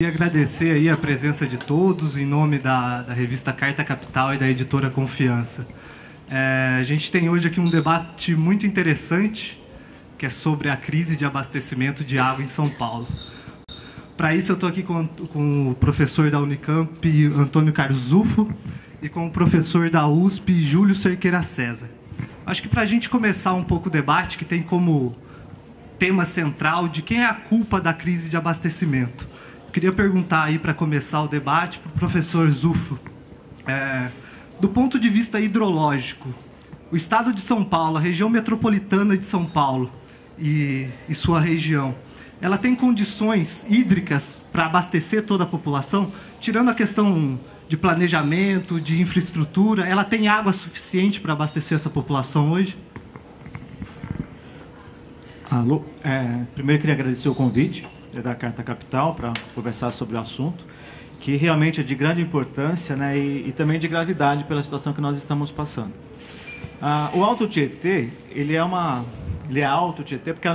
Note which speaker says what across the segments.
Speaker 1: Queria agradecer aí a presença de todos em nome da revista Carta Capital e da editora Confiança. A gente tem hoje aqui um debate muito interessante, que é sobre a crise de abastecimento de água em São Paulo. Para isso eu estou aqui com o professor da Unicamp, Antônio Carzufo, e com o professor da USP, Júlio Cerqueira César. Acho que para a gente começar um pouco o debate, que tem como tema central de quem é a culpa da crise de abastecimento. Queria perguntar aí, para começar o debate, para o professor Zufo, do ponto de vista hidrológico, o estado de São Paulo, a região metropolitana de São Paulo e sua região, ela tem condições hídricas para abastecer toda a população? Tirando a questão de planejamento, de infraestrutura, ela tem água suficiente para abastecer essa população hoje?
Speaker 2: Alô, primeiro eu queria agradecer o convite da Carta Capital para conversar sobre o assunto, que realmente é de grande importância, né, e também de gravidade pela situação que nós estamos passando. O Alto Tietê, ele é Alto Tietê porque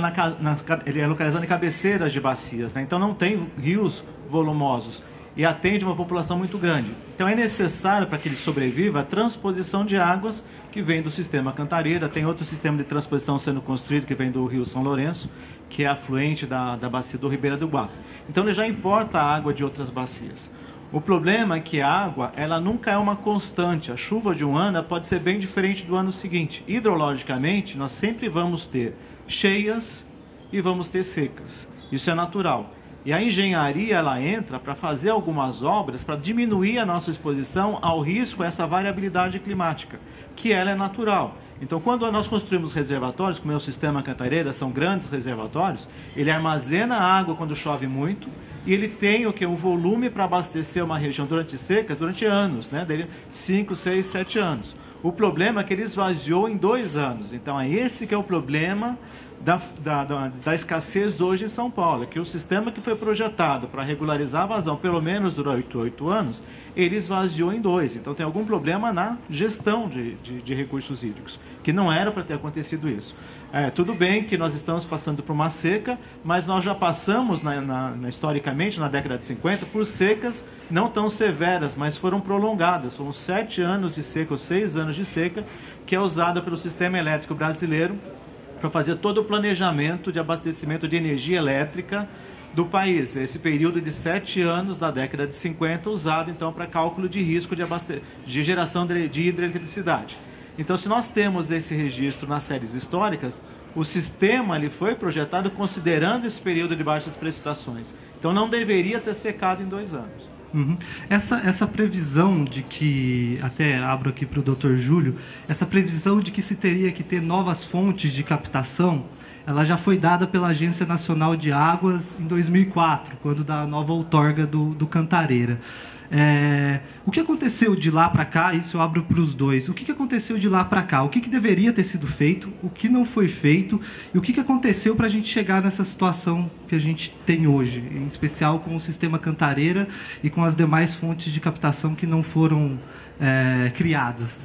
Speaker 2: ele é localizado em cabeceiras de bacias, né, então não tem rios volumosos e atende uma população muito grande. Então é necessário, para que ele sobreviva, a transposição de águas que vem do sistema Cantareira. Tem outro sistema de transposição sendo construído que vem do Rio São Lourenço, que é afluente da bacia do Ribeira do Guapo. Então ele já importa a água de outras bacias. O problema é que a água, ela nunca é uma constante. A chuva de um ano pode ser bem diferente do ano seguinte. Hidrologicamente, nós sempre vamos ter cheias e vamos ter secas. Isso é natural. E a engenharia, ela entra para fazer algumas obras para diminuir a nossa exposição ao risco, a essa variabilidade climática, que ela é natural. Então, quando nós construímos reservatórios, como é o sistema Cantareira, são grandes reservatórios, ele armazena água quando chove muito e ele tem um volume para abastecer uma região durante secas, durante anos, né? 5, 6, 7 anos. O problema é que ele esvaziou em 2 anos. Então, é esse que é o problema da escassez hoje em São Paulo, que o sistema que foi projetado para regularizar a vazão, pelo menos durante 8 anos, ele esvaziou em 2. Então tem algum problema na gestão de recursos hídricos, que não era para ter acontecido isso. Tudo bem que nós estamos passando por uma seca, mas nós já passamos, historicamente, na década de 50, por secas não tão severas, mas foram prolongadas. Foram 7 anos de seca, ou 6 anos de seca, que é usada pelo sistema elétrico brasileiro para fazer todo o planejamento de abastecimento de energia elétrica do país. Esse período de 7 anos da década de 50 usado então para cálculo de risco de geração de hidroeletricidade. Então, se nós temos esse registro nas séries históricas, o sistema ele foi projetado considerando esse período de baixas precipitações. Então, não deveria ter secado em 2 anos.
Speaker 1: Uhum. Essa previsão de que, até abro aqui para o Dr. Júlio, essa previsão de que se teria que ter novas fontes de captação, ela já foi dada pela Agência Nacional de Águas em 2004, quando da nova outorga do Cantareira. O que aconteceu de lá para cá? Isso eu abro para os dois. O que aconteceu de lá para cá? O que deveria ter sido feito? O que não foi feito? E o que aconteceu para a gente chegar nessa situação que a gente tem hoje, em especial com o sistema Cantareira e com as demais fontes de captação que não foram criadas?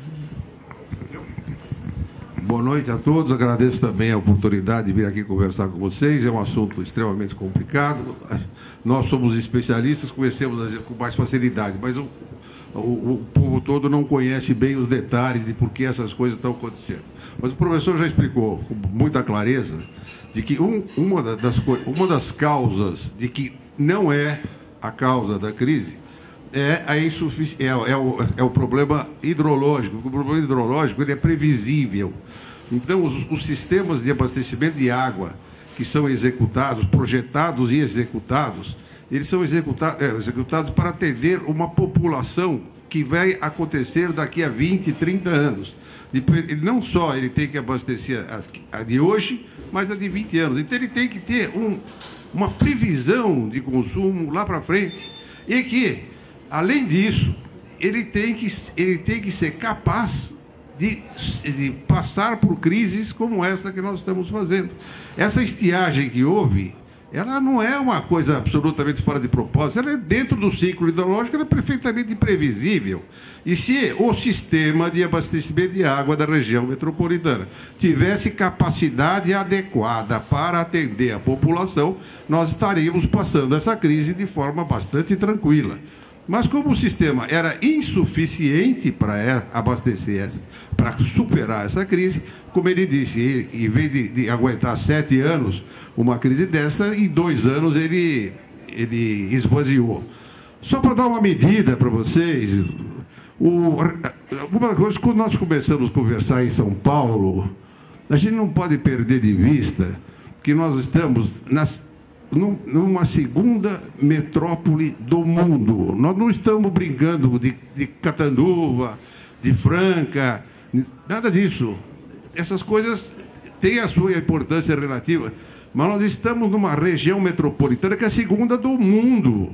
Speaker 3: Boa noite a todos. Agradeço também a oportunidade de vir aqui conversar com vocês. É um assunto extremamente complicado. Nós somos especialistas, conhecemos com mais facilidade, mas o povo todo não conhece bem os detalhes de por que essas coisas estão acontecendo. Mas o professor já explicou com muita clareza de que uma das causas de que não é a causa da crise é o problema hidrológico. O problema hidrológico ele é previsível. Então, os sistemas de abastecimento de água que são executados, projetados e executados, eles são executados para atender uma população que vai acontecer daqui a 20, 30 anos. Não só ele tem que abastecer a de hoje, mas a de 20 anos. Então, ele tem que ter uma previsão de consumo lá para frente. E que, além disso, ele tem que ser capaz de passar por crises como essa que nós estamos fazendo. Essa estiagem que houve ela não é uma coisa absolutamente fora de propósito, ela é dentro do ciclo hidrológico, ela é perfeitamente imprevisível. E se o sistema de abastecimento de água da região metropolitana tivesse capacidade adequada para atender a população, nós estaríamos passando essa crise de forma bastante tranquila. Mas como o sistema era insuficiente para abastecer, para superar essa crise, como ele disse, em vez de aguentar 7 anos uma crise dessa, em 2 anos ele esvaziou. Só para dar uma medida para vocês, uma coisa, quando nós começamos a conversar em São Paulo, a gente não pode perder de vista que nós estamos numa segunda metrópole do mundo. Nós não estamos brincando de Catanduva, de Franca, nada disso. Essas coisas têm a sua importância relativa, mas nós estamos numa região metropolitana que é a segunda do mundo.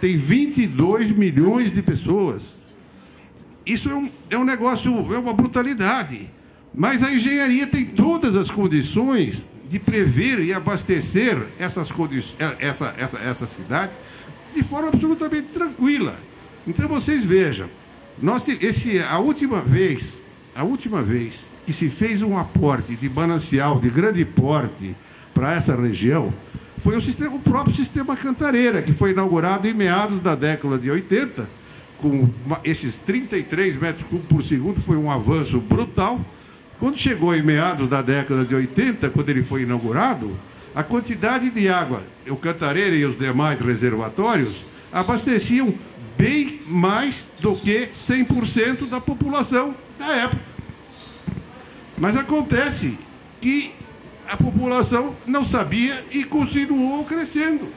Speaker 3: Tem 22 milhões de pessoas. Isso é um negócio, é uma brutalidade. Mas a engenharia tem todas as condições de prever e abastecer essa cidade de forma absolutamente tranquila. Então, vocês vejam, a última vez que se fez um aporte de manancial de grande porte para essa região foi o próprio sistema Cantareira, que foi inaugurado em meados da década de 80, com esses 33 metros cúbicos por segundo, foi um avanço brutal. Quando chegou em meados da década de 80, quando ele foi inaugurado, a quantidade de água, o Cantareira e os demais reservatórios, abasteciam bem mais do que 100% da população da época. Mas acontece que a população não sabia e continuou crescendo.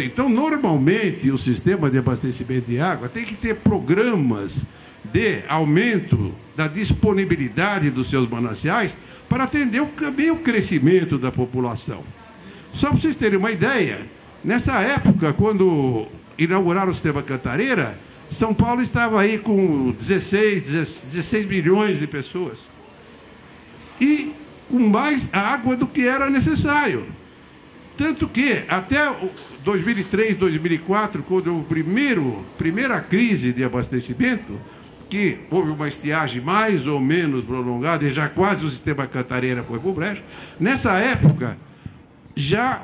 Speaker 3: Então, normalmente, o sistema de abastecimento de água tem que ter programas de aumento da disponibilidade dos seus mananciais para atender também o crescimento da população. Só para vocês terem uma ideia, nessa época, quando inauguraram o sistema Cantareira, São Paulo estava aí com 16 milhões de pessoas. E com mais água do que era necessário. Tanto que, até 2003, 2004, quando houve a primeira crise de abastecimento, que houve uma estiagem mais ou menos prolongada, e já quase o sistema Cantareira foi para o brejo, nessa época, já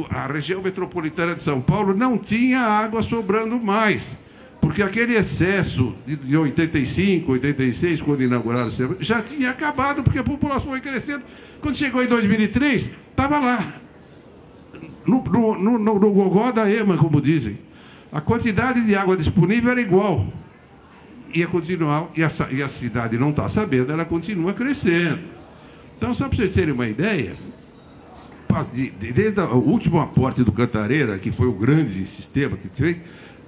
Speaker 3: a região metropolitana de São Paulo não tinha água sobrando mais, porque aquele excesso de 85, 86, quando inauguraram o sistema, já tinha acabado, porque a população foi crescendo. Quando chegou em 2003, estava lá, no gogó da EMA, como dizem. A quantidade de água disponível era igual. Ia continuar, e a cidade não está sabendo, ela continua crescendo. Então, só para vocês terem uma ideia, desde o último aporte do Cantareira, que foi o grande sistema que fez,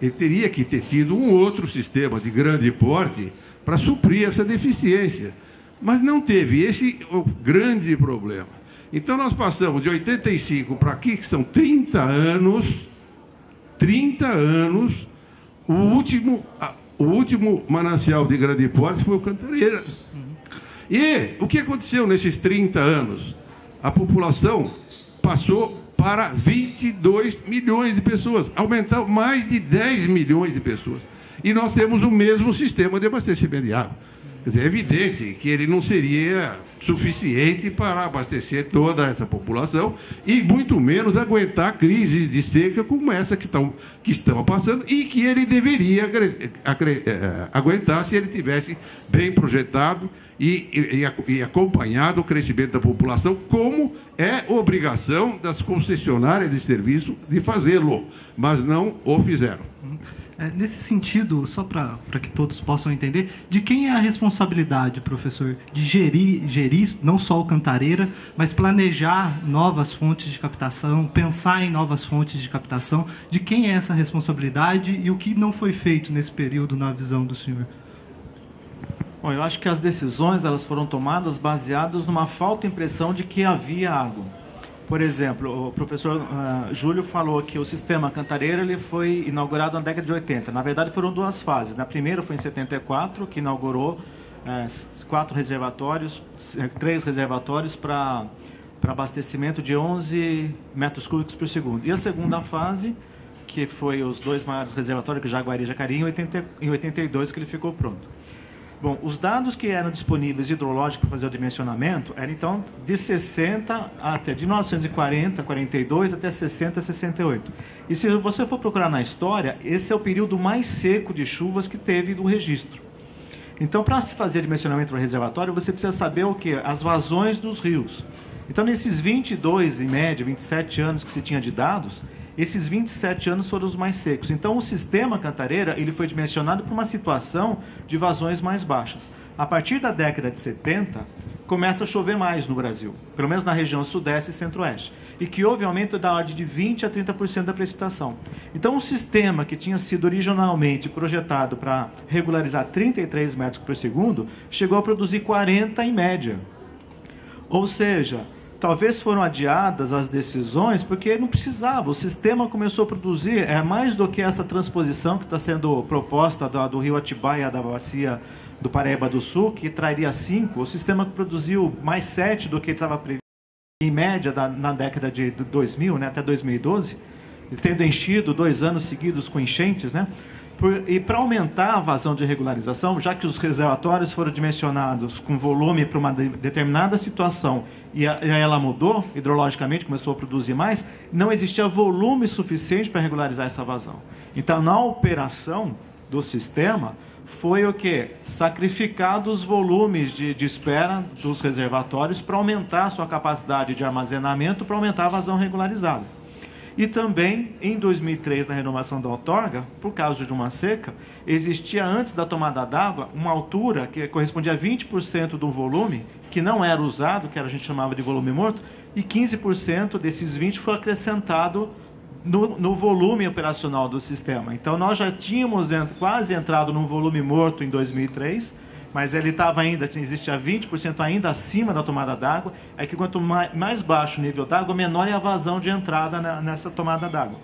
Speaker 3: ele teria que ter tido um outro sistema de grande porte para suprir essa deficiência. Mas não teve, esse é o grande problema. Então, nós passamos de 85 para aqui, que são 30 anos, o último manancial de grande porte foi o Cantareira. E o que aconteceu nesses 30 anos? A população passou para 22 milhões de pessoas, aumentou mais de 10 milhões de pessoas. E nós temos o mesmo sistema de abastecimento de água. Quer dizer, é evidente que ele não seria suficiente para abastecer toda essa população e muito menos aguentar crises de seca como essa que estão passando e que ele deveria aguentar se ele tivesse bem projetado e acompanhado o crescimento da população, como é obrigação das concessionárias de serviço de fazê-lo, mas não o fizeram.
Speaker 1: Nesse sentido, só para que todos possam entender, de quem é a responsabilidade, professor, de gerir não só o Cantareira, mas planejar novas fontes de captação, pensar em novas fontes de captação? De quem é essa responsabilidade e o que não foi feito nesse período na visão do senhor?
Speaker 2: Bom, eu acho que as decisões elas foram tomadas baseadas numa falta de impressão de que havia água. Por exemplo, o professor Júlio falou que o sistema Cantareira ele foi inaugurado na década de 80. Na verdade, foram duas fases. Na primeira foi em 74, que inaugurou 3 reservatórios para para abastecimento de 11 metros cúbicos por segundo. E a segunda fase, que foi os 2 maiores reservatórios, Jaguari e Jacareí, em 82 que ele ficou pronto. Bom, os dados que eram disponíveis hidrológicos para fazer o dimensionamento eram, então, de 60 até, de 1940, 42 até 60, 68. E se você for procurar na história, esse é o período mais seco de chuvas que teve do registro. Então, para se fazer dimensionamento do reservatório, você precisa saber o quê? As vazões dos rios. Então, nesses 22, em média, 27 anos que se tinha de dados, esses 27 anos foram os mais secos. Então, o sistema Cantareira ele foi dimensionado para uma situação de vazões mais baixas. A partir da década de 70, começa a chover mais no Brasil, pelo menos na região sudeste e centro-oeste, e que houve aumento da ordem de 20% a 30% da precipitação. Então, o sistema que tinha sido originalmente projetado para regularizar 33 metros por segundo, chegou a produzir 40 em média. Ou seja, talvez foram adiadas as decisões porque não precisava. O sistema começou a produzir mais do que essa transposição que está sendo proposta do rio Atibaia da bacia do Paraíba do Sul, que traria 5. O sistema produziu mais 7 do que estava previsto em média na década de 2000, né, até 2012, tendo enchido 2 anos seguidos com enchentes, né? E para aumentar a vazão de regularização, já que os reservatórios foram dimensionados com volume para uma determinada situação e ela mudou, hidrologicamente começou a produzir mais, não existia volume suficiente para regularizar essa vazão. Então, na operação do sistema, foi o quê? Sacrificar os volumes de espera dos reservatórios para aumentar a sua capacidade de armazenamento, para aumentar a vazão regularizada. E também, em 2003, na renovação da outorga, por causa de uma seca, existia antes da tomada d'água uma altura que correspondia a 20% do volume, que não era usado, que a gente chamava de volume morto, e 15% desses 20% foi acrescentado no volume operacional do sistema. Então, nós já tínhamos quase entrado num volume morto em 2003, mas ele estava ainda, existia 20% ainda acima da tomada d'água, é que quanto mais baixo o nível d'água, menor é a vazão de entrada nessa tomada d'água.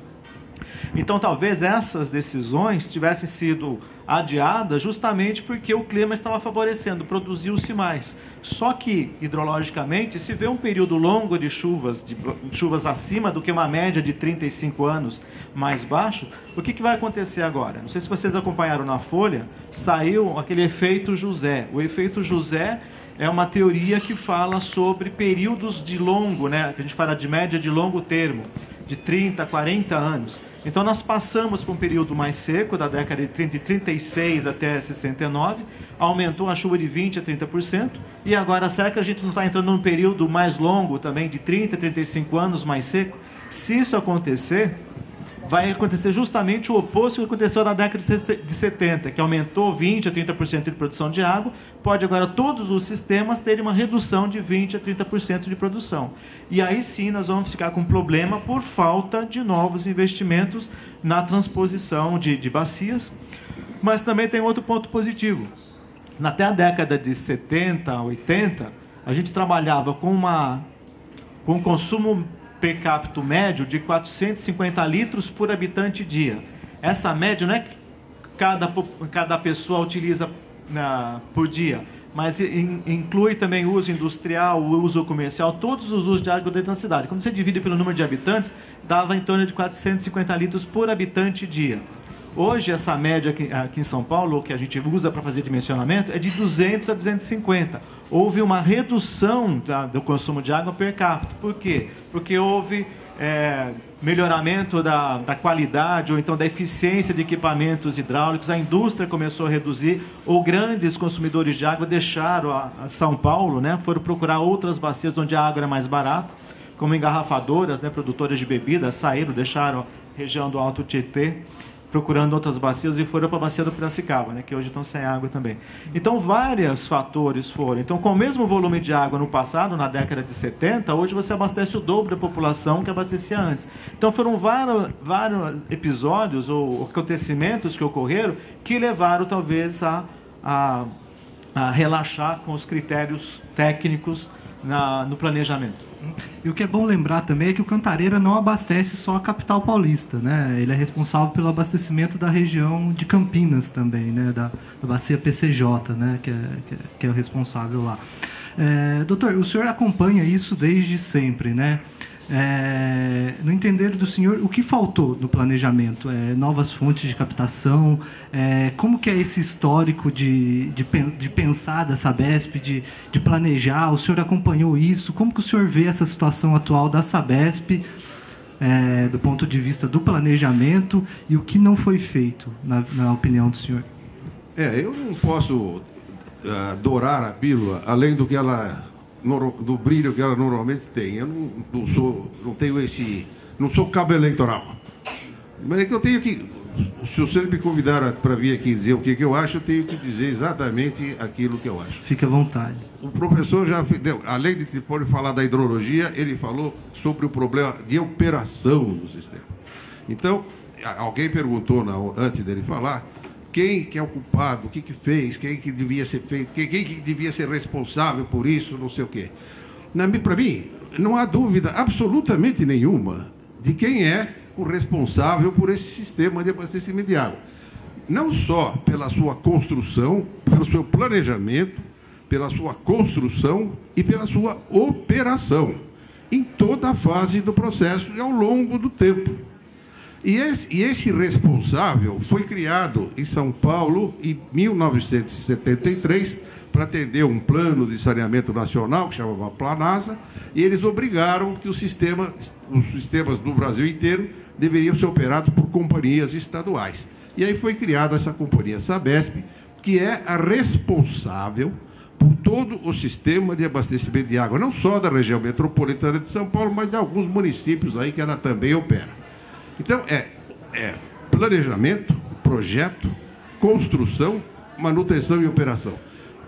Speaker 2: Então, talvez essas decisões tivessem sido adiadas justamente porque o clima estava favorecendo, produziu-se mais. Só que, hidrologicamente, se vê um período longo de chuvas acima do que uma média de 35 anos mais baixo, o que vai acontecer agora? Não sei se vocês acompanharam na Folha, saiu aquele efeito José. O efeito José é uma teoria que fala sobre períodos de longo, né, que a gente fala de média de longo termo, de 30, 40 anos. Então, nós passamos por um período mais seco, da década de 30, de 36 até 69, aumentou a chuva de 20% a 30%, e agora, será que a gente não está entrando num período mais longo também, de 30 a 35 anos mais seco? Se isso acontecer, vai acontecer justamente o oposto que aconteceu na década de 70, que aumentou 20% a 30% de produção de água, pode agora todos os sistemas terem uma redução de 20% a 30% de produção. E aí sim nós vamos ficar com problema por falta de novos investimentos na transposição de bacias. Mas também tem outro ponto positivo. Até a década de 70, 80, a gente trabalhava com um consumo per capita médio de 450 litros por habitante dia. Essa média não é que cada pessoa utiliza por dia, mas inclui também uso industrial, uso comercial, todos os usos de água dentro da cidade. Quando você divide pelo número de habitantes, dava em torno de 450 litros por habitante dia. Hoje, essa média aqui em São Paulo, que a gente usa para fazer dimensionamento, é de 200 a 250. Houve uma redução do consumo de água per capita. Por quê? Porque houve melhoramento da qualidade ou então da eficiência de equipamentos hidráulicos. A indústria começou a reduzir, ou grandes consumidores de água deixaram a São Paulo, né, foram procurar outras bacias onde a água era mais barata, como engarrafadoras, né, produtoras de bebidas, saíram, deixaram a região do Alto Tietê, procurando outras bacias e foram para a bacia do Piracicaba, né, que hoje estão sem água também. Então, vários fatores foram. Então, com o mesmo volume de água no passado, na década de 70, hoje você abastece o dobro da população que abastecia antes. Então, foram vários episódios ou acontecimentos que ocorreram que levaram, talvez, a relaxar com os critérios técnicos no planejamento.
Speaker 1: E o que é bom lembrar também é que o Cantareira não abastece só a capital paulista, né? Ele é responsável pelo abastecimento da região de Campinas também, né? Da bacia PCJ, né? Que é o responsável lá. Doutor, o senhor acompanha isso desde sempre, né? No entender do senhor, o que faltou no planejamento? Novas fontes de captação? Como que é esse histórico de pensar da Sabesp, de planejar? O senhor acompanhou isso? Como que o senhor vê essa situação atual da Sabesp, do ponto de vista do planejamento, e o que não foi feito, na opinião do senhor?
Speaker 3: Eu não posso dourar a pílula além do que do brilho que ela normalmente tem. Eu não sou cabo eleitoral. Mas é que eu tenho que, se você me convidar para vir aqui dizer o que eu acho, eu tenho que dizer exatamente aquilo que eu acho.
Speaker 1: Fique à vontade.
Speaker 3: O professor já, além de falar da hidrologia, ele falou sobre o problema de operação do sistema. Então, alguém perguntou antes dele falar quem que é o culpado, o que fez, quem que devia ser feito, quem que devia ser responsável por isso, não sei o quê. Para mim, não há dúvida absolutamente nenhuma de quem é o responsável por esse sistema de abastecimento de água. Não só pela sua construção, pelo seu planejamento, pela sua construção e pela sua operação, em toda a fase do processo e ao longo do tempo. E esse responsável foi criado em São Paulo em 1973 para atender um plano de saneamento nacional que chamava Planasa, e eles obrigaram que os sistemas do Brasil inteiro deveriam ser operados por companhias estaduais. E aí foi criada essa companhia Sabesp, que é a responsável por todo o sistema de abastecimento de água, não só da região metropolitana de São Paulo, mas de alguns municípios aí que ela também opera. Então, planejamento, projeto, construção, manutenção e operação.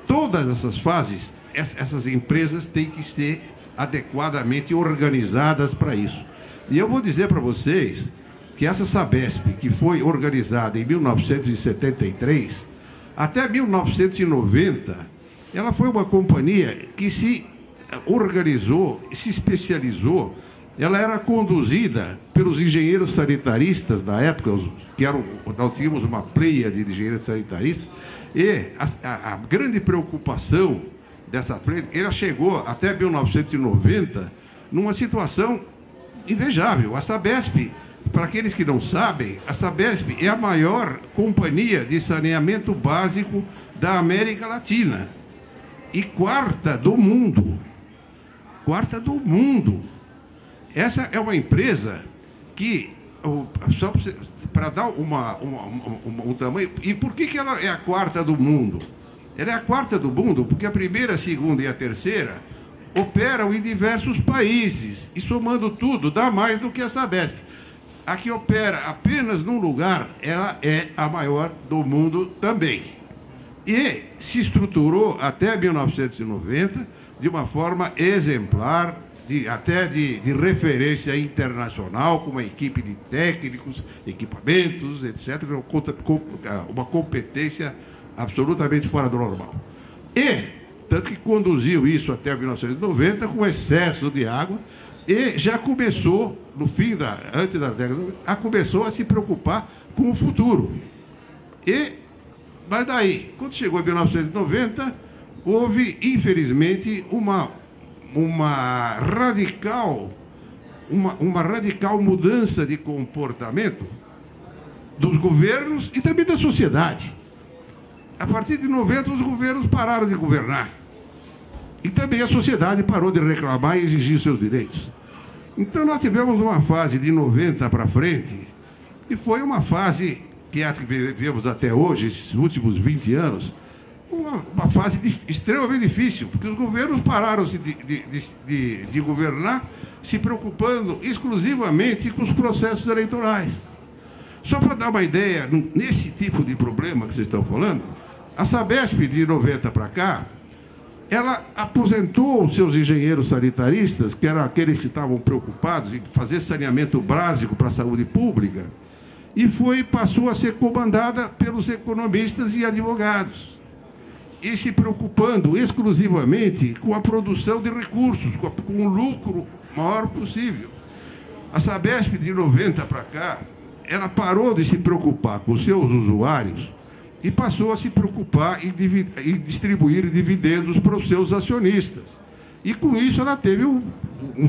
Speaker 3: Todas essas fases, essas empresas têm que ser adequadamente organizadas para isso. E eu vou dizer para vocês que essa Sabesp, que foi organizada em 1973, até 1990, ela foi uma companhia que se organizou, se especializou. Ela era conduzida pelos engenheiros sanitaristas da época, nós tínhamos uma pleia de engenheiros sanitaristas, e a grande preocupação dessa pleia, ela chegou até 1990 numa situação invejável. A Sabesp, para aqueles que não sabem, a Sabesp é a maior companhia de saneamento básico da América Latina e quarta do mundo. Quarta do mundo. Essa é uma empresa que, só para dar um tamanho... E por que ela é a quarta do mundo? Ela é a quarta do mundo porque a primeira, a segunda e a terceira operam em diversos países. E somando tudo, dá mais do que a Sabesp. A que opera apenas num lugar, ela é a maior do mundo também. E se estruturou até 1990 de uma forma exemplar, até de referência internacional, com uma equipe de técnicos, equipamentos, etc., uma competência absolutamente fora do normal. E, tanto que conduziu isso até 1990 com excesso de água, e já começou, antes da década, começou a se preocupar com o futuro. Mas daí, quando chegou em 1990, houve, infelizmente, uma radical mudança de comportamento dos governos e também da sociedade. A partir de 90, os governos pararam de governar. E também a sociedade parou de reclamar e exigir seus direitos. Então, nós tivemos uma fase de 90 para frente, e foi uma fase que vivemos até hoje, esses últimos 20 anos, uma fase extremamente difícil, porque os governos pararam de governar se preocupando exclusivamente com os processos eleitorais. Só para dar uma ideia, nesse tipo de problema que vocês estão falando, a Sabesp, de 90 para cá, ela aposentou os seus engenheiros sanitaristas, que eram aqueles que estavam preocupados em fazer saneamento básico para a saúde pública, e passou a ser comandada pelos economistas e advogados, e se preocupando exclusivamente com a produção de recursos, com o lucro maior possível. A Sabesp, de 90 para cá, ela parou de se preocupar com os seus usuários e passou a se preocupar em distribuir dividendos para os seus acionistas. E com isso ela teve um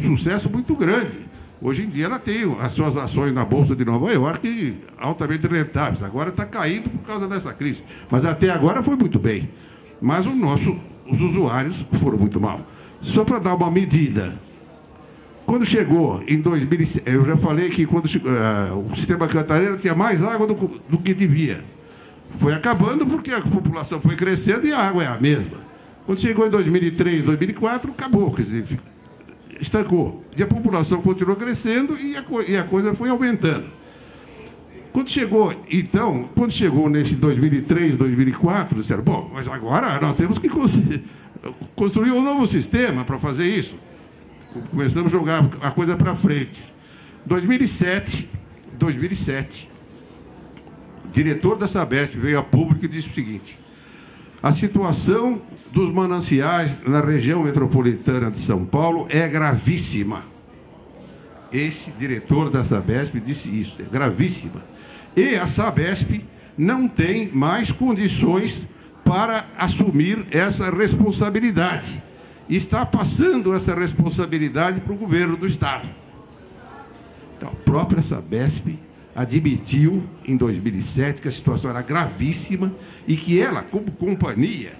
Speaker 3: sucesso muito grande. Hoje em dia ela tem as suas ações na Bolsa de Nova York altamente rentáveis. Agora está caindo por causa dessa crise. Mas até agora foi muito bem. Mas os usuários foram muito mal. Só para dar uma medida. Quando chegou em 2007, eu já falei que quando o sistema Cantareira tinha mais água do que devia. Foi acabando porque a população foi crescendo e a água é a mesma. Quando chegou em 2003, 2004, acabou, quer dizer, estancou. E a população continuou crescendo e a coisa foi aumentando. Quando chegou nesse 2003, 2004, disseram, bom, mas agora nós temos que construir um novo sistema para fazer isso. Começamos a jogar a coisa para frente. 2007, o diretor da Sabesp veio a público e disse o seguinte: a situação dos mananciais na região metropolitana de São Paulo é gravíssima. Esse diretor da Sabesp disse isso, é gravíssima. E a Sabesp não tem mais condições para assumir essa responsabilidade. Está passando essa responsabilidade para o governo do Estado. Então, a própria Sabesp admitiu, em 2007, que a situação era gravíssima e que ela, como companhia,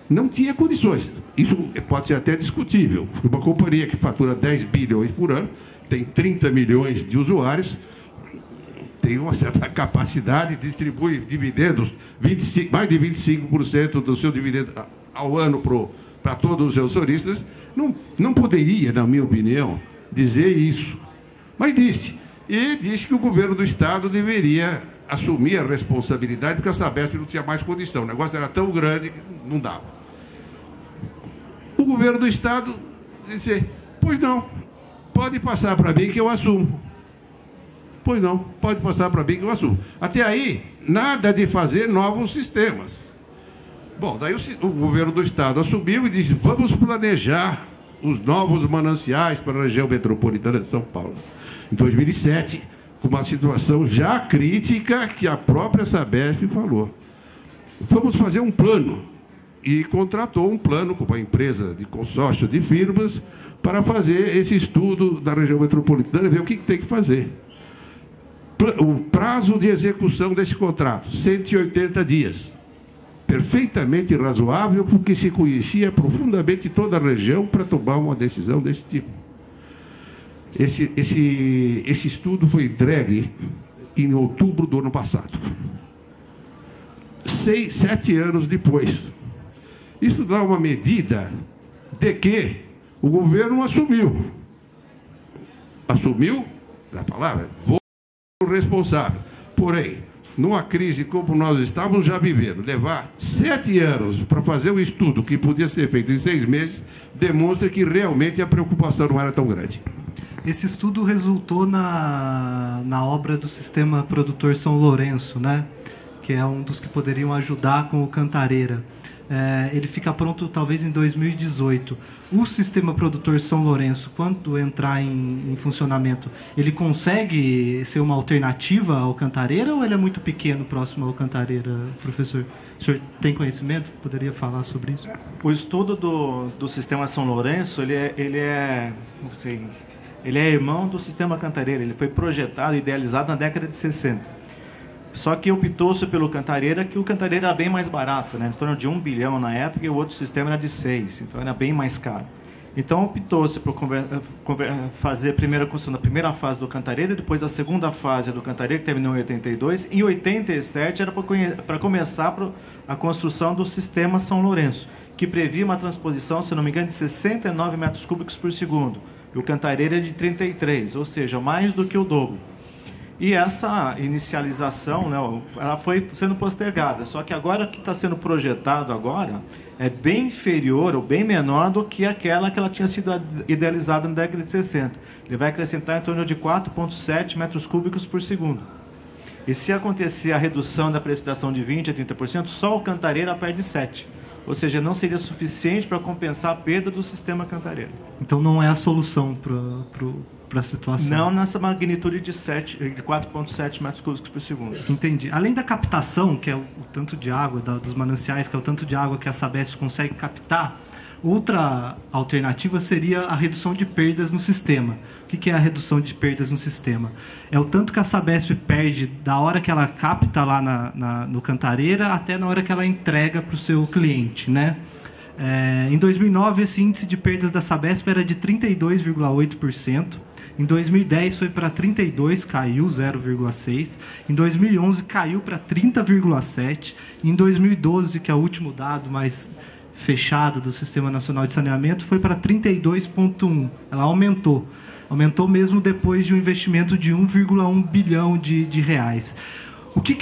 Speaker 3: não tinha condições. Isso pode ser até discutível. Uma companhia que fatura 10 bilhões por ano, tem 30 milhões de usuários, tem uma certa capacidade, distribui dividendos, mais de 25% do seu dividendo ao ano para todos os seus acionistas, não poderia, na minha opinião, dizer isso. Mas disse. E disse que o governo do Estado deveria assumir a responsabilidade, porque a Sabesp não tinha mais condição. O negócio era tão grande que não dava. O governo do Estado disse, pois não, pode passar para mim que eu assumo. Pois não, pode passar para mim que eu assumo. Até aí, nada de fazer novos sistemas. Bom, daí o governo do Estado assumiu e disse, vamos planejar os novos mananciais para a região metropolitana de São Paulo. Em 2007, com uma situação já crítica que a própria Sabesp falou. Vamos fazer um plano. E contratou um plano com uma empresa de consórcio de firmas para fazer esse estudo da região metropolitana e ver o que tem que fazer. O prazo de execução desse contrato, 180 dias. Perfeitamente razoável, porque se conhecia profundamente toda a região para tomar uma decisão desse tipo. Esse estudo foi entregue em outubro do ano passado. 7 anos depois. Isso dá uma medida de que o governo assumiu. Assumiu, a palavra, vou ser responsável. Porém, numa crise como nós estávamos já vivendo, levar 7 anos para fazer um estudo que podia ser feito em 6 meses, demonstra que realmente a preocupação não era tão grande.
Speaker 1: Esse estudo resultou na obra do Sistema Produtor São Lourenço, né? Que é um dos que poderiam ajudar com o Cantareira. Ele fica pronto talvez em 2018. O Sistema Produtor São Lourenço, quando entrar em funcionamento, ele consegue ser uma alternativa ao Cantareira ou ele é muito pequeno próximo ao Cantareira, professor? O senhor tem conhecimento? Poderia falar sobre isso?
Speaker 2: O estudo do Sistema São Lourenço, ele é irmão do Sistema Cantareira. Ele foi projetado e idealizado na década de 60. Só que optou-se pelo Cantareira, que o Cantareira era bem mais barato, né? Em torno de 1 bilhão na época, e o outro sistema era de 6, então era bem mais caro. Então optou-se por fazer a primeira construção da primeira fase do Cantareira, e depois a segunda fase do Cantareira, que terminou em 82, e em 87 era para começar a construção do Sistema São Lourenço, que previa uma transposição, se não me engano, de 69 metros cúbicos por segundo. E o Cantareira é de 33, ou seja, mais do que o dobro. E essa inicialização, né, ela foi sendo postergada. Só que agora que está sendo projetado agora é bem inferior ou bem menor do que aquela que ela tinha sido idealizada na década de 60. Ele vai acrescentar em torno de 4,7 metros cúbicos por segundo. E se acontecer a redução da precipitação de 20% a 30%, só o Cantareira perde 7%. Ou seja, não seria suficiente para compensar a perda do sistema Cantareira.
Speaker 1: Então não é a solução para a situação?
Speaker 2: Não nessa magnitude de 4,7 metros cúbicos por segundo.
Speaker 1: Entendi. Além da captação, que é o tanto de água, dos mananciais, que é o tanto de água que a Sabesp consegue captar, outra alternativa seria a redução de perdas no sistema. O que é a redução de perdas no sistema? É o tanto que a Sabesp perde da hora que ela capta lá no Cantareira até na hora que ela entrega para o seu cliente, né? Em 2009, esse índice de perdas da Sabesp era de 32,8%. Em 2010 foi para 32%, caiu 0,6%. Em 2011 caiu para 30,7%. Em 2012, que é o último dado mais fechado do Sistema Nacional de Saneamento, foi para 32,1%. Ela aumentou. Aumentou mesmo depois de um investimento de 1,1 bilhão de reais. O que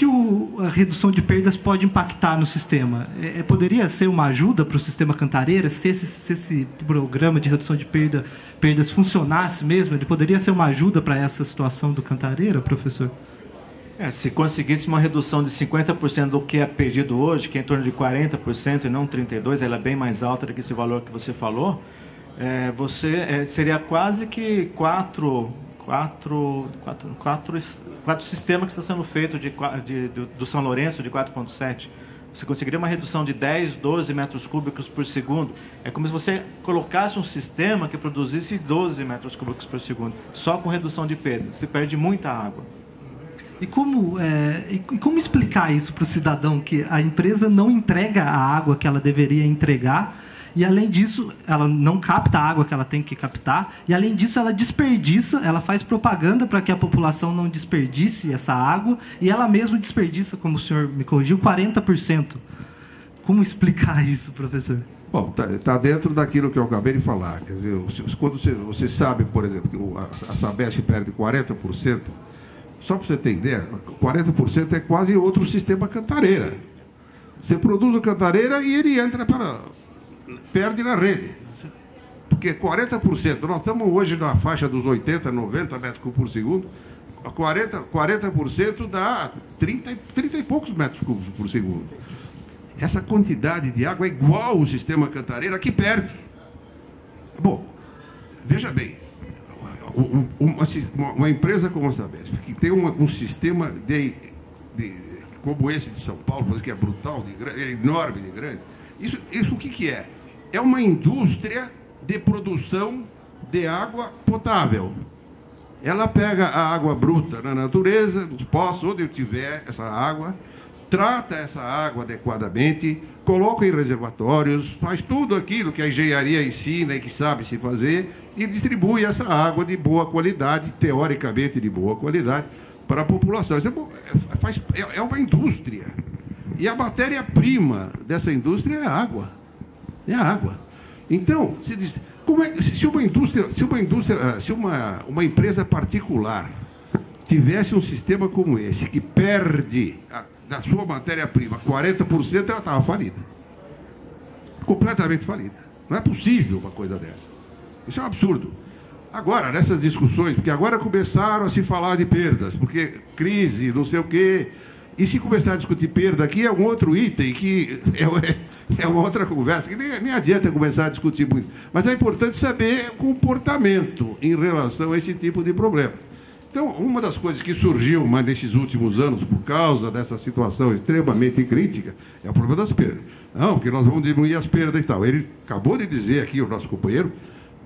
Speaker 1: a redução de perdas pode impactar no sistema? Poderia ser uma ajuda para o sistema Cantareira? Se esse programa de redução de perdas funcionasse mesmo, ele poderia ser uma ajuda para essa situação do Cantareira, professor?
Speaker 2: Se conseguisse uma redução de 50% do que é perdido hoje, que é em torno de 40% e não 32%, ela é bem mais alta do que esse valor que você falou, seria quase que quatro sistemas que estão sendo feitos do São Lourenço de 4,7. Você conseguiria uma redução de 10, 12 metros cúbicos por segundo. É como se você colocasse um sistema que produzisse 12 metros cúbicos por segundo, só com redução de perda. Se perde muita água.
Speaker 1: E como explicar isso para o cidadão, que a empresa não entrega a água que ela deveria entregar, e, além disso, ela não capta a água que ela tem que captar. E, além disso, ela desperdiça, ela faz propaganda para que a população não desperdice essa água. E ela mesma desperdiça, como o senhor me corrigiu, 40%. Como explicar isso, professor?
Speaker 3: Bom, está dentro daquilo que eu acabei de falar. Quer dizer, quando você sabe, por exemplo, que a Sabesp perde 40%, só para você ter ideia, 40% é quase outro sistema Cantareira. Você produz a Cantareira e ele entra perde na rede. Porque 40%, nós estamos hoje na faixa dos 80, 90 metros cúbicos por segundo, 40% dá 30 e poucos metros cúbicos por segundo. Essa quantidade de água é igual ao sistema Cantareira, que perde. Bom, veja bem, uma empresa como a Sabesp, que tem um sistema como esse de São Paulo, que é brutal, é enorme de grande, isso o que é? É uma indústria de produção de água potável. Ela pega a água bruta na natureza, nos poços, onde tiver essa água, trata essa água adequadamente, coloca em reservatórios, faz tudo aquilo que a engenharia ensina e que sabe se fazer e distribui essa água de boa qualidade, teoricamente de boa qualidade, para a população. Isso é uma indústria. E a matéria-prima dessa indústria é a água. É a água. Então, se diz, se uma empresa particular tivesse um sistema como esse, que perde da sua matéria-prima 40%, ela estava falida. Completamente falida. Não é possível uma coisa dessa. Isso é um absurdo. Agora, nessas discussões, porque agora começaram a se falar de perdas, porque crise, não sei o quê. E se começar a discutir perda aqui, é um outro item, que é uma outra conversa, que nem adianta começar a discutir muito. Mas é importante saber comportamento em relação a esse tipo de problema. Então, uma das coisas que surgiu mas nesses últimos anos, por causa dessa situação extremamente crítica, é o problema das perdas. Não, que nós vamos diminuir as perdas e tal. Ele acabou de dizer aqui, o nosso companheiro,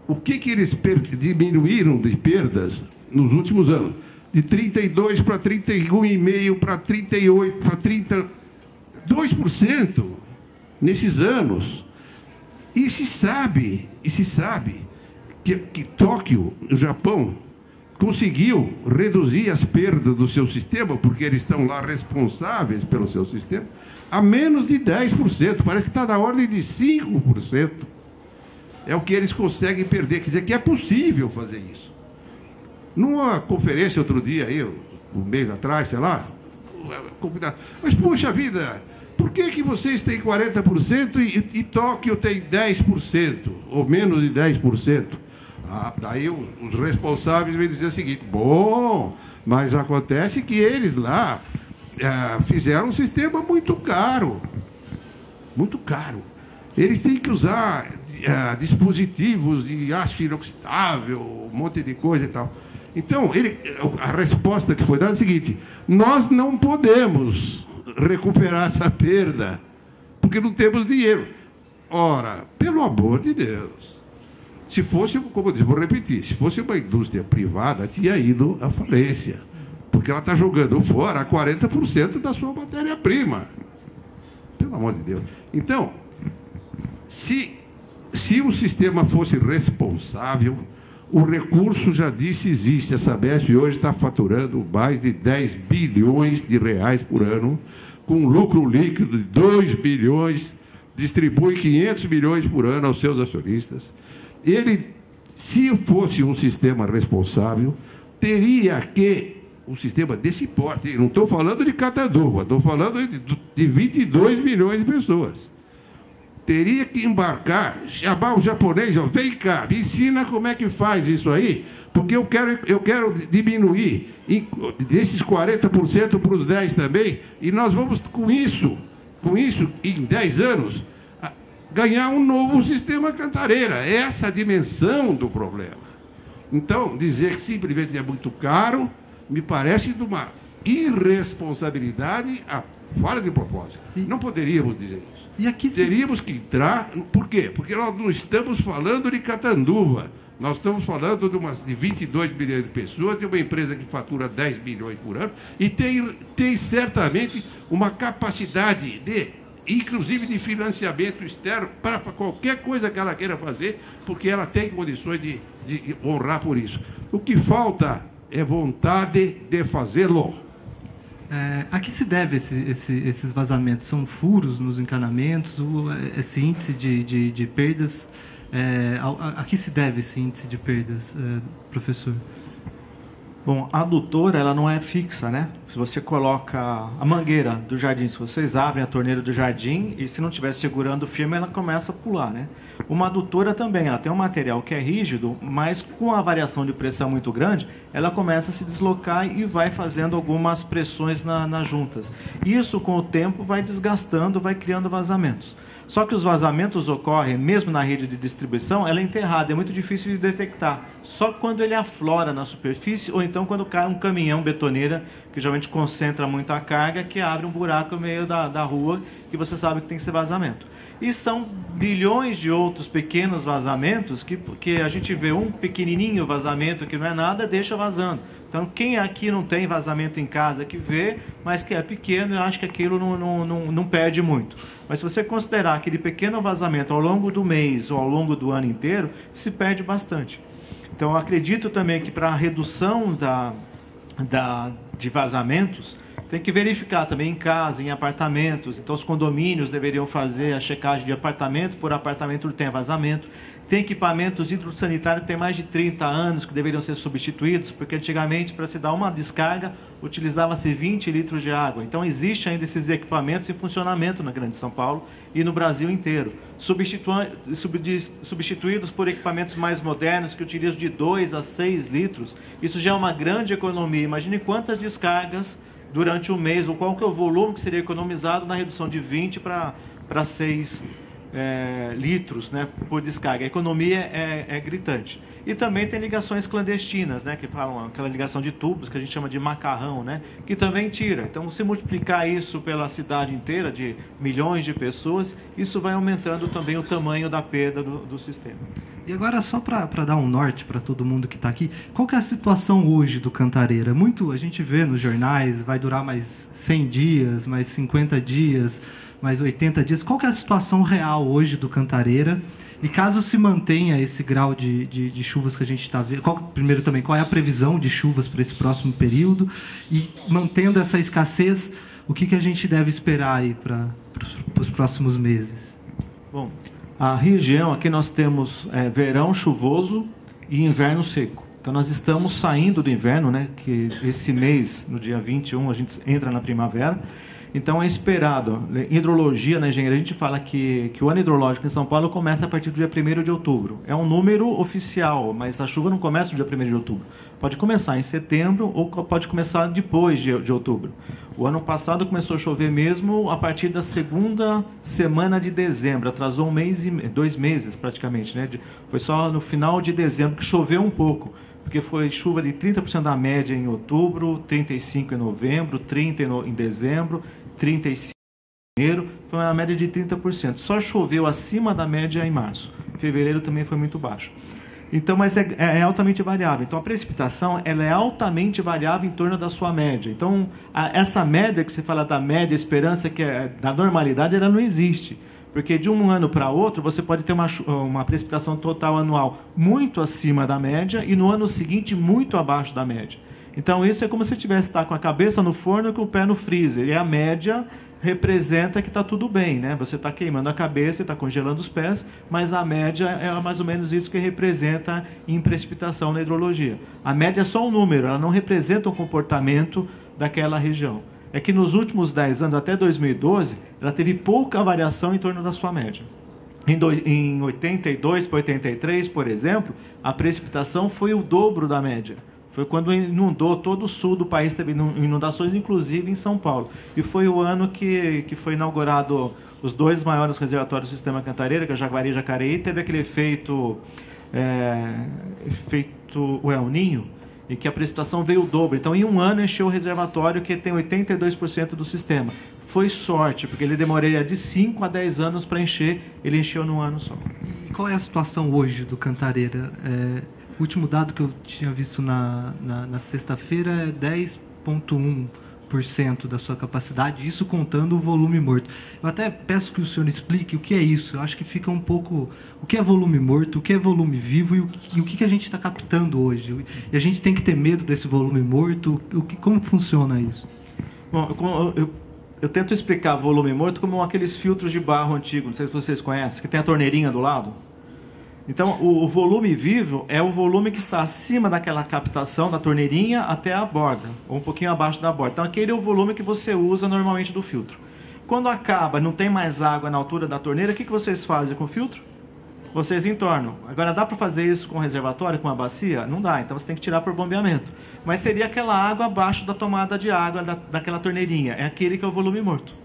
Speaker 3: o que eles diminuíram de perdas nos últimos anos. De 32 para 31,5 para 38, para 32% nesses anos. E se sabe que Tóquio, no Japão, conseguiu reduzir as perdas do seu sistema, porque eles estão lá responsáveis pelo seu sistema, a menos de 10%. Parece que está na ordem de 5%. É o que eles conseguem perder. Quer dizer que é possível fazer isso. Numa conferência outro dia, aí, um mês atrás, sei lá, mas, puxa vida, por que vocês têm 40% e Tóquio tem 10%, ou menos de 10%? Daí os responsáveis vêm dizer o seguinte, bom, mas acontece que eles lá fizeram um sistema muito caro. Muito caro. Eles têm que usar dispositivos de aço inoxidável, um monte de coisa e tal. Então, a resposta que foi dada é a seguinte: nós não podemos recuperar essa perda, porque não temos dinheiro. Ora, pelo amor de Deus, se fosse, como eu disse, vou repetir, se fosse uma indústria privada, tinha ido à falência, porque ela está jogando fora 40% da sua matéria-prima. Pelo amor de Deus. Então, se o sistema fosse responsável, o recurso, já disse, existe. A Sabesp hoje está faturando mais de 10 bilhões de reais por ano, com lucro líquido de 2 bilhões, distribui 500 milhões por ano aos seus acionistas. Ele, se fosse um sistema responsável, teria que, um sistema desse porte, não estou falando de Catanduva, estou falando de 22 milhões de pessoas, teria que embarcar, chamar o japonês, ó, vem cá, me ensina como é que faz isso aí, porque eu quero diminuir desses 40% para os 10% também, e nós vamos, com isso, em 10 anos, ganhar um novo sistema Cantareira. É essa a dimensão do problema. Então, dizer que simplesmente é muito caro, me parece de uma irresponsabilidade fora de propósito. Não poderíamos dizer isso.
Speaker 1: E aqui
Speaker 3: teríamos que entrar... Por quê? Porque nós não estamos falando de Catanduva. Nós estamos falando de 22 milhões de pessoas, de uma empresa que fatura 10 milhões por ano e tem certamente uma capacidade inclusive de financiamento externo para qualquer coisa que ela queira fazer, porque ela tem condições de honrar por isso. O que falta é vontade de fazê-lo.
Speaker 1: A que se deve esses vazamentos? São furos nos encanamentos? Esse índice de perdas... a que se deve esse índice de perdas, professor?
Speaker 2: Bom, a adutora, ela não é fixa, né? Se você coloca a mangueira do jardim, se vocês abrem a torneira do jardim e se não estiver segurando firme, ela começa a pular, né? Uma adutora também, ela tem um material que é rígido, mas com a variação de pressão muito grande, ela começa a se deslocar e vai fazendo algumas pressões nas juntas. Isso, com o tempo, vai desgastando, vai criando vazamentos. Só que os vazamentos ocorrem, mesmo na rede de distribuição, ela é enterrada, é muito difícil de detectar. Só quando ele aflora na superfície, ou então quando cai um caminhão betoneira, que geralmente concentra muita carga, que abre um buraco no meio da rua, que você sabe que tem que ser vazamento. E são bilhões de outros pequenos vazamentos que a gente vê um pequenininho vazamento que não é nada, deixa vazando. Então, quem aqui não tem vazamento em casa que vê, mas que é pequeno, eu acho que aquilo não perde muito. Mas se você considerar aquele pequeno vazamento ao longo do mês ou ao longo do ano inteiro, se perde bastante. Então, eu acredito também que para a redução de vazamentos, tem que verificar também em casa, em apartamentos. Então, os condomínios deveriam fazer a checagem de apartamento por apartamento que tem vazamento. Tem equipamentos hidrossanitários que têm mais de 30 anos que deveriam ser substituídos, porque antigamente, para se dar uma descarga, utilizava-se 20 litros de água. Então, existe ainda esses equipamentos em funcionamento na Grande São Paulo e no Brasil inteiro. Substituídos por equipamentos mais modernos que utilizam de 2 a 6 litros. Isso já é uma grande economia. Imagine quantas descargas durante um mês, ou qual que é o volume que seria economizado na redução de 20 para 6 litros, né, por descarga. A economia é gritante. E também tem ligações clandestinas, né, que falam aquela ligação de tubos que a gente chama de macarrão, né, que também tira. Então, se multiplicar isso pela cidade inteira, de milhões de pessoas, isso vai aumentando também o tamanho da perda do sistema.
Speaker 1: E agora, só para dar um norte para todo mundo que está aqui, qual que é a situação hoje do Cantareira? Muito a gente vê nos jornais, vai durar mais 100 dias, mais 50 dias, mais 80 dias. Qual que é a situação real hoje do Cantareira? E caso se mantenha esse grau de chuvas que a gente está vendo, primeiro também, qual é a previsão de chuvas para esse próximo período? E mantendo essa escassez, o que a gente deve esperar aí para os próximos meses?
Speaker 2: Bom, a região aqui nós temos verão chuvoso e inverno seco. Então nós estamos saindo do inverno, né? Que esse mês, no dia 21, a gente entra na primavera. Então é esperado. Em hidrologia, na engenharia, a gente fala que o ano hidrológico em São Paulo começa a partir do dia 1º de outubro. É um número oficial, mas a chuva não começa no dia 1º de outubro. Pode começar em setembro ou pode começar depois de outubro. O ano passado começou a chover mesmo a partir da segunda semana de dezembro. Atrasou 2 meses praticamente, né? Foi só no final de dezembro que choveu um pouco, porque foi chuva de 30% da média em outubro, 35% em novembro, 30% em dezembro, 35% em janeiro, foi uma média de 30%. Só choveu acima da média em março. Fevereiro também foi muito baixo. Então, mas é altamente variável. Então, a precipitação ela é altamente variável em torno da sua média. Então, essa média que você fala da média esperança, que é da normalidade, ela não existe. Porque de um ano para outro, você pode ter uma precipitação total anual muito acima da média e no ano seguinte muito abaixo da média. Então, isso é como se tivesse estar com a cabeça no forno e com o pé no freezer. E a média representa que está tudo bem, né? Você está queimando a cabeça e está congelando os pés, mas a média é mais ou menos isso que representa em precipitação na hidrologia. A média é só um número, ela não representa o comportamento daquela região. É que nos últimos 10 anos, até 2012, ela teve pouca variação em torno da sua média. Em 82 para 83, por exemplo, a precipitação foi o dobro da média. Foi quando inundou todo o sul do país, teve inundações, inclusive em São Paulo. E foi o ano que foi inaugurado os 2 maiores reservatórios do sistema Cantareira, que é Jaguari e Jacareí, teve aquele efeito o El Ninho, e que a precipitação veio o dobro. Então, em um ano, encheu o reservatório, que tem 82% do sistema. Foi sorte, porque ele demoraria de 5 a 10 anos para encher, ele encheu num ano só.
Speaker 1: E qual é a situação hoje do Cantareira? O último dado que eu tinha visto na sexta-feira é 10,1% da sua capacidade, isso contando o volume morto. Eu até peço que o senhor explique o que é isso. Eu acho que fica um pouco... O que é volume morto, o que é volume vivo e o que a gente está captando hoje? E a gente tem que ter medo desse volume morto? Como funciona isso?
Speaker 2: Bom, eu tento explicar volume morto como aqueles filtros de barro antigo, não sei se vocês conhecem, que tem a torneirinha do lado. Então, o volume vivo é o volume que está acima daquela captação da torneirinha até a borda, ou um pouquinho abaixo da borda. Então, aquele é o volume que você usa normalmente do filtro. Quando acaba, não tem mais água na altura da torneira, o que vocês fazem com o filtro? Vocês entornam. Agora, dá para fazer isso com um reservatório, com uma bacia? Não dá, então você tem que tirar por bombeamento. Mas seria aquela água abaixo da tomada de água daquela torneirinha. É aquele que é o volume morto.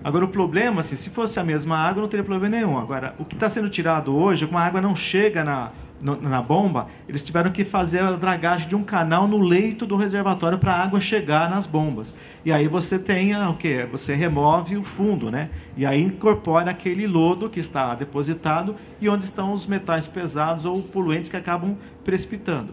Speaker 2: Agora, o problema, assim, se fosse a mesma água, não teria problema nenhum. Agora, o que está sendo tirado hoje, como a água não chega na bomba, eles tiveram que fazer a dragagem de um canal no leito do reservatório para a água chegar nas bombas. E aí você tem o quê? Você remove o fundo, né? E aí incorpora aquele lodo que está depositado e onde estão os metais pesados ou poluentes que acabam precipitando.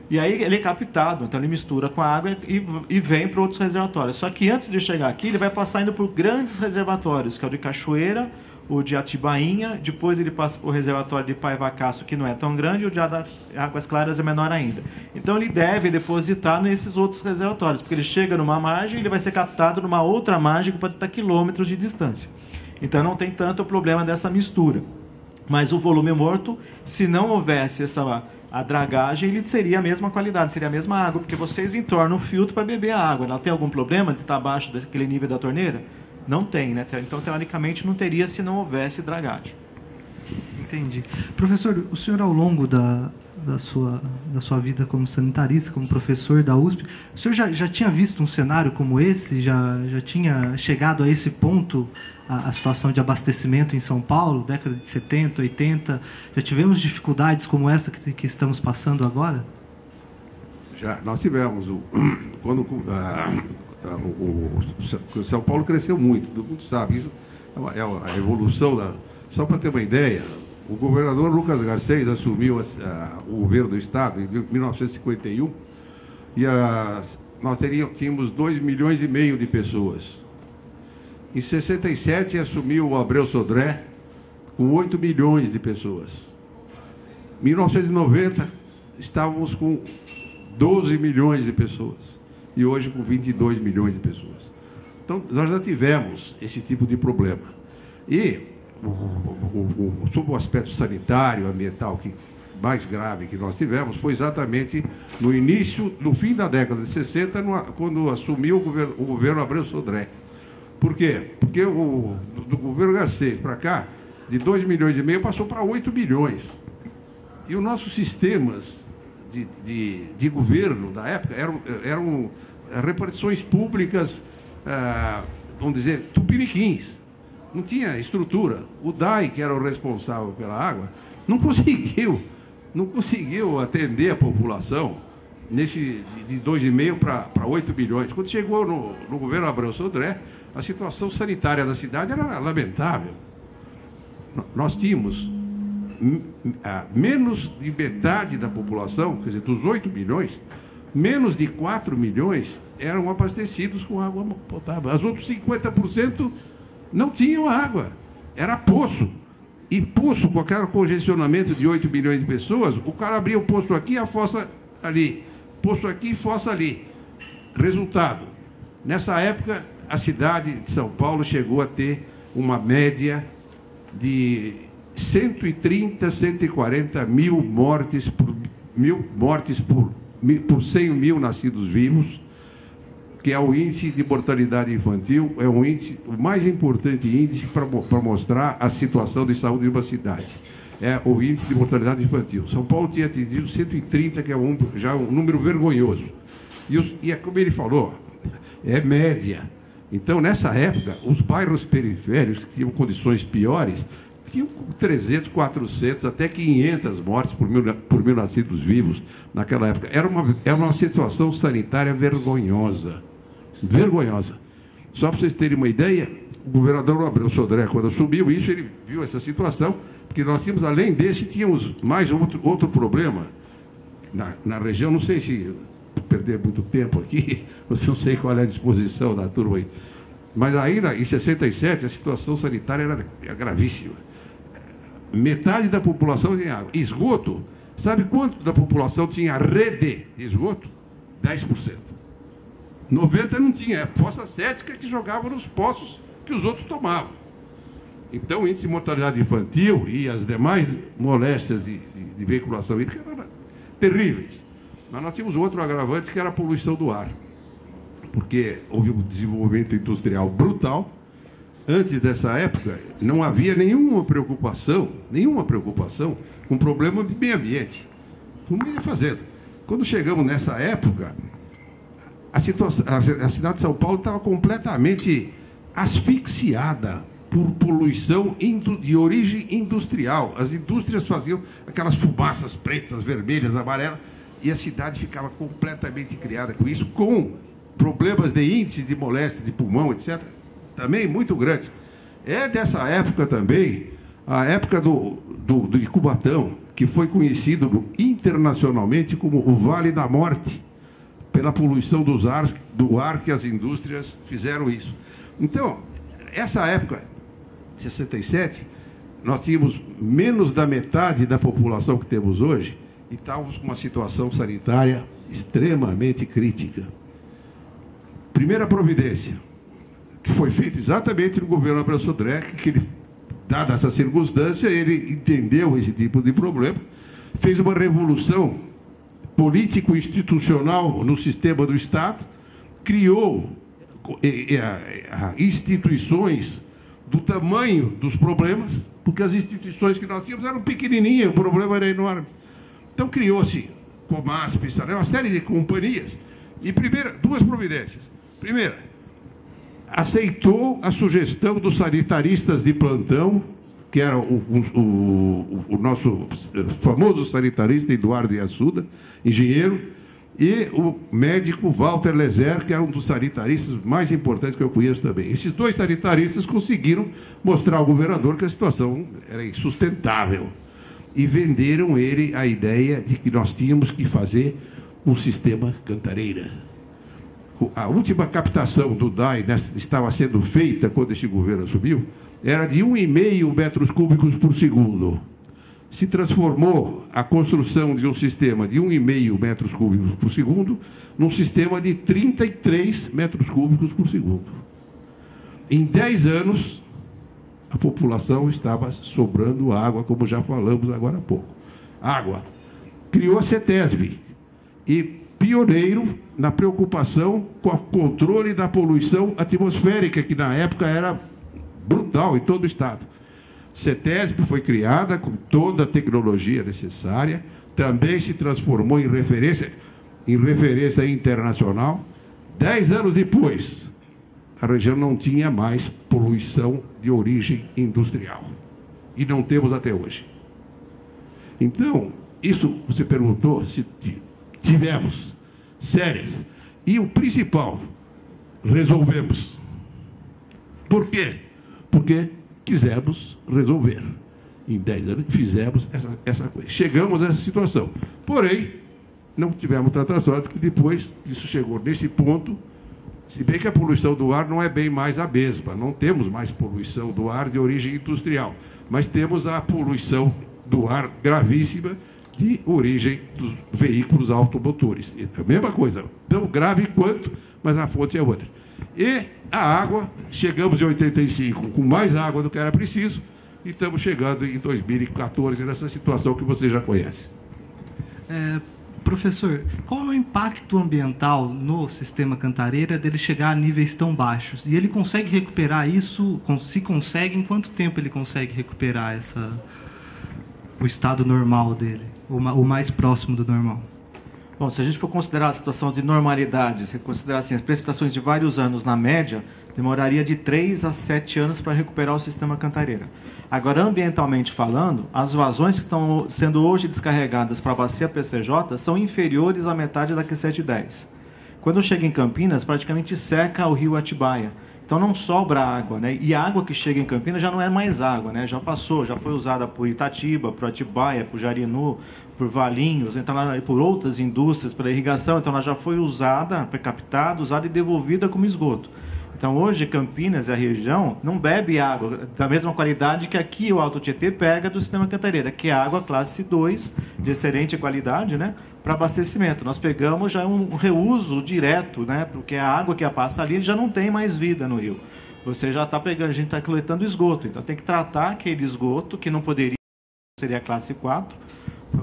Speaker 2: E aí ele é captado, então ele mistura com a água e vem para outros reservatórios. Só que antes de chegar aqui, ele vai passar indo por grandes reservatórios, que é o de Cachoeira, o de Atibainha, depois ele passa por o reservatório de Paivacaço, que não é tão grande, e o de Águas Claras é menor ainda. Então ele deve depositar nesses outros reservatórios, porque ele chega numa margem e ele vai ser captado numa outra margem que pode estar quilômetros de distância. Então não tem tanto o problema dessa mistura. Mas o volume morto, se não houvesse a dragagem, ele seria a mesma qualidade, seria a mesma água, porque vocês entornam o filtro para beber a água. Ela tem algum problema de estar abaixo daquele nível da torneira? Não tem, né? Então, teoricamente, não teria se não houvesse dragagem.
Speaker 1: Entendi. Professor, o senhor, ao longo da sua vida como sanitarista, como professor da USP, o senhor já tinha visto um cenário como esse? Já tinha chegado a esse ponto, a situação de abastecimento em São Paulo, década de 70, 80? Já tivemos dificuldades como essa que estamos passando agora?
Speaker 3: Já, nós tivemos. Quando o São Paulo cresceu muito, todo mundo sabe. Isso é a evolução. Só para ter uma ideia, o governador Lucas Garcês assumiu o governo do Estado em 1951 e nós tínhamos 2,5 milhões de pessoas. Em 67, assumiu o Abreu Sodré com 8 milhões de pessoas. Em 1990, estávamos com 12 milhões de pessoas. E hoje com 22 milhões de pessoas. Então, nós já tivemos esse tipo de problema. E, sob o aspecto sanitário, ambiental, mais grave que nós tivemos, foi exatamente no fim da década de 60, quando assumiu o governo Abreu Sodré. Por quê? Porque do governo Garcês para cá, de 2,5 milhões passou para 8 milhões. E os nossos sistemas de governo da época eram repartições públicas, vamos dizer, tupiniquins. Não tinha estrutura. O DAI, que era o responsável pela água, não conseguiu atender a população de 2,5 para 8 milhões. Quando chegou no governo Abreu Sodré, a situação sanitária da cidade era lamentável. Nós tínhamos menos de metade da população, quer dizer, dos 8 milhões, menos de 4 milhões eram abastecidos com água potável. Os outros 50% não tinham água. Era poço. E poço, com aquele congestionamento de 8 milhões de pessoas, o cara abria o poço aqui, a fossa ali. Poço aqui, fossa ali. Resultado, nessa época, a cidade de São Paulo chegou a ter uma média de 130, 140 mil mortes por 100 mil nascidos vivos, que é o índice de mortalidade infantil, é um índice, o mais importante índice para mostrar a situação de saúde de uma cidade. É o índice de mortalidade infantil. São Paulo tinha atingido 130, que é já um número vergonhoso. E é como ele falou, é média. Então, nessa época, os bairros periféricos, que tinham condições piores, tinham 300, 400, até 500 mortes por mil nascidos vivos naquela época. Era uma situação sanitária vergonhosa. Vergonhosa. Só para vocês terem uma ideia, o governador Abreu Sodré, quando assumiu isso, ele viu essa situação, porque nós tínhamos, além desse, tínhamos mais outro problema na região. Não sei se perder muito tempo aqui, não sei qual é a disposição da turma aí, mas aí, em 67, a situação sanitária era gravíssima. Metade da população tinha água. Esgoto, sabe quanto da população tinha rede de esgoto? 10%. 90% não tinha, é fossa cética que jogava nos poços que os outros tomavam. Então, o índice de mortalidade infantil e as demais moléstias de veiculação hídrica eram terríveis. Mas nós tínhamos outro agravante, que era a poluição do ar. Porque houve um desenvolvimento industrial brutal. Antes dessa época, não havia nenhuma preocupação com o problema de meio ambiente. Como ia fazendo. Quando chegamos nessa época, a cidade de São Paulo estava completamente asfixiada por poluição de origem industrial. As indústrias faziam aquelas fumaças pretas, vermelhas, amarelas, e a cidade ficava completamente criada com isso, com problemas de índices de moléstia de pulmão, etc., também muito grandes. É dessa época também, a época de Cubatão, que foi conhecido internacionalmente como o Vale da Morte, pela poluição do ar que as indústrias fizeram isso. Então, essa época, 67, nós tínhamos menos da metade da população que temos hoje e estávamos com uma situação sanitária extremamente crítica. Primeira providência, que foi feita exatamente no governo Abreu Sodré, que ele, dada essa circunstância, ele entendeu esse tipo de problema, fez uma revolução político-institucional no sistema do Estado, criou instituições do tamanho dos problemas, porque as instituições que nós tínhamos eram pequenininhas, o problema era enorme. Então, criou-se Comasp, uma série de companhias, e duas providências. Primeira, aceitou a sugestão dos sanitaristas de plantão, que era o nosso famoso sanitarista Eduardo Iassuda, engenheiro, e o médico Walter Lezer, que era um dos sanitaristas mais importantes que eu conheço também. Esses dois sanitaristas conseguiram mostrar ao governador que a situação era insustentável e venderam ele a ideia de que nós tínhamos que fazer um sistema Cantareira. A última captação do DAI estava sendo feita quando esse governo assumiu, era de 1,5 metros cúbicos por segundo. Se transformou a construção de um sistema de 1,5 metros cúbicos por segundo num sistema de 33 metros cúbicos por segundo. Em 10 anos, a população estava sobrando água, como já falamos agora há pouco. Água. Criou a CETESB e pioneiro na preocupação com o controle da poluição atmosférica, que na época era brutal em todo o estado. CETESB foi criada com toda a tecnologia necessária, também se transformou em referência internacional. 10 anos depois, a região não tinha mais poluição de origem industrial. E não temos até hoje. Então, isso você perguntou se tivemos sérias. E o principal, resolvemos. Por quê? Porque quisemos resolver. Em 10 anos fizemos essa coisa. Chegamos a essa situação. Porém, não tivemos tanta sorte que depois isso chegou nesse ponto, se bem que a poluição do ar não é bem mais a mesma. Não temos mais poluição do ar de origem industrial, mas temos a poluição do ar gravíssima de origem dos veículos automotores. É a mesma coisa, tão grave quanto, mas a fonte é outra. E a água, chegamos em 85 com mais água do que era preciso, e estamos chegando em 2014 nessa situação que você já conhece.
Speaker 1: Professor, qual é o impacto ambiental no sistema Cantareira dele chegar a níveis tão baixos? E ele consegue recuperar isso? Se consegue, em quanto tempo ele consegue recuperar o estado normal dele? O mais próximo do normal?
Speaker 2: Bom, se a gente for considerar a situação de normalidade, se considerar assim, as precipitações de vários anos na média, demoraria de 3 a 7 anos para recuperar o sistema Cantareira. Agora, ambientalmente falando, as vazões que estão sendo hoje descarregadas para a bacia PCJ são inferiores à metade da Q710. Quando chega em Campinas, praticamente seca o rio Atibaia. Então não sobra água, né? E a água que chega em Campinas já não é mais água, né? Já passou, já foi usada por Itatiba, por Atibaia, por Jarinu, por Valinhos, então, por outras indústrias, pela irrigação. Então ela já foi usada, foi captada, usada e devolvida como esgoto. Então hoje Campinas e a região não bebe água da mesma qualidade que aqui o Alto Tietê pega do sistema Cantareira, que é água classe 2, de excelente qualidade, né? Para abastecimento. Nós pegamos já um reuso direto, né? Porque a água que passa ali já não tem mais vida no rio. Você já está pegando, a gente está coletando esgoto. Então tem que tratar aquele esgoto que não poderia, seria a classe 4,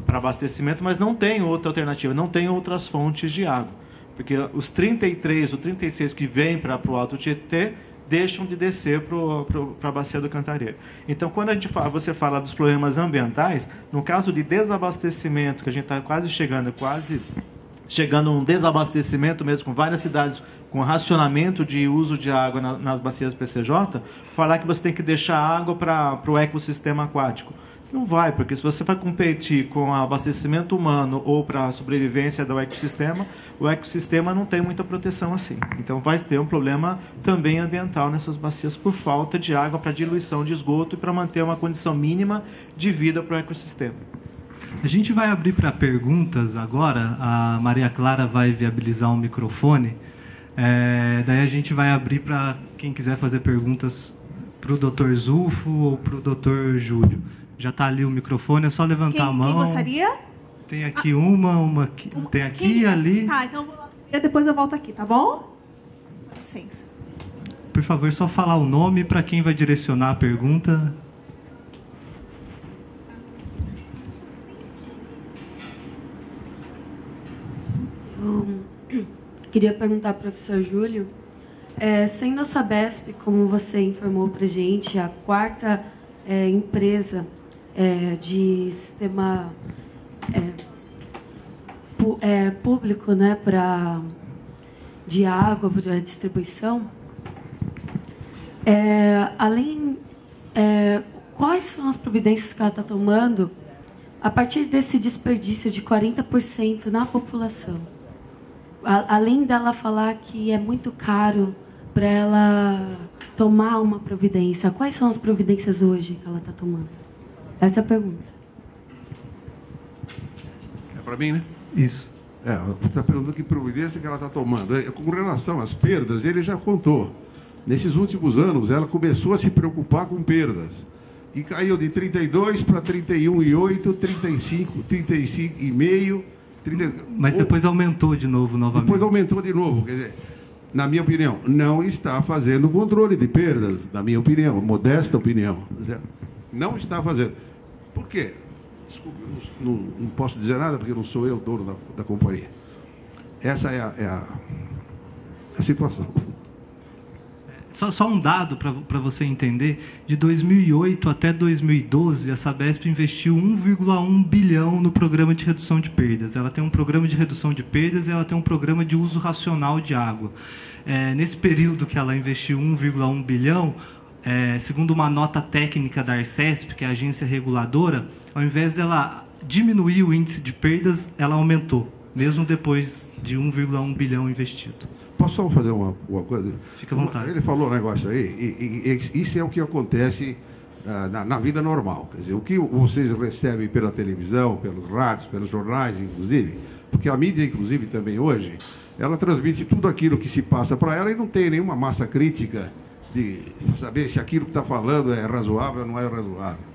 Speaker 2: para abastecimento, mas não tem outra alternativa, não tem outras fontes de água. Porque os 33 ou 36 que vêm para o Alto Tietê deixam de descer para a bacia do Cantareira. Então, quando você fala dos problemas ambientais, no caso de desabastecimento, que a gente está quase chegando a um desabastecimento mesmo, com várias cidades com racionamento de uso de água nas bacias PCJ, falar que você tem que deixar água para o ecossistema aquático. Não vai, porque se você vai competir com o abastecimento humano ou para a sobrevivência do ecossistema, o ecossistema não tem muita proteção assim. Então vai ter um problema também ambiental nessas bacias por falta de água para diluição de esgoto e para manter uma condição mínima de vida para o ecossistema.
Speaker 1: A gente vai abrir para perguntas agora. A Maria Clara vai viabilizar um microfone. Daí a gente vai abrir para quem quiser fazer perguntas para o Dr. Zulfo ou para o Dr. Júlio. Já está ali o microfone, é só levantar a mão.
Speaker 4: Quem gostaria?
Speaker 1: Tem aqui uma aqui, tem aqui e ali.
Speaker 4: Tá, então eu vou lá primeiro, depois eu volto aqui, tá bom? Com licença.
Speaker 1: Por favor, só falar o nome para quem vai direcionar a pergunta.
Speaker 5: Eu queria perguntar para o professor Júlio, sendo a Sabesp, como você informou para a gente, a quarta empresa de sistema público, né, de água para distribuição, quais são as providências que ela está tomando a partir desse desperdício de 40% na população? Além dela falar que é muito caro para ela tomar uma providência, quais são as providências hoje que ela está tomando? Essa é a pergunta.
Speaker 3: É para mim, né?
Speaker 1: Isso.
Speaker 3: Você está perguntando que providência que ela está tomando. Com relação às perdas, ele já contou. Nesses últimos anos, ela começou a se preocupar com perdas. E caiu de 32 para 31,8, 35, 35,5.
Speaker 1: Mas depois aumentou de novo, novamente.
Speaker 3: Depois aumentou de novo. Quer dizer, na minha opinião, não está fazendo controle de perdas, na minha opinião, modesta opinião. Não está fazendo. Por quê? Desculpe, não posso dizer nada, porque não sou eu o dono da companhia. Essa é a situação.
Speaker 1: Só um dado para você entender. De 2008 até 2012, a Sabesp investiu 1,1 bilhão no programa de redução de perdas. Ela tem um programa de redução de perdas e ela tem um programa de uso racional de água. Nesse período que ela investiu 1,1 bilhão, segundo uma nota técnica da Arcesp, que é a agência reguladora, ao invés dela diminuir o índice de perdas, ela aumentou, mesmo depois de 1,1 bilhão investido.
Speaker 3: Posso só fazer uma coisa?
Speaker 1: Fica à vontade.
Speaker 3: Ele falou um negócio aí, e isso é o que acontece na vida normal. Quer dizer, o que vocês recebem pela televisão, pelos rádios, pelos jornais, inclusive, porque a mídia, inclusive, também hoje, ela transmite tudo aquilo que se passa para ela e não tem nenhuma massa crítica de saber se aquilo que está falando é razoável ou não é razoável.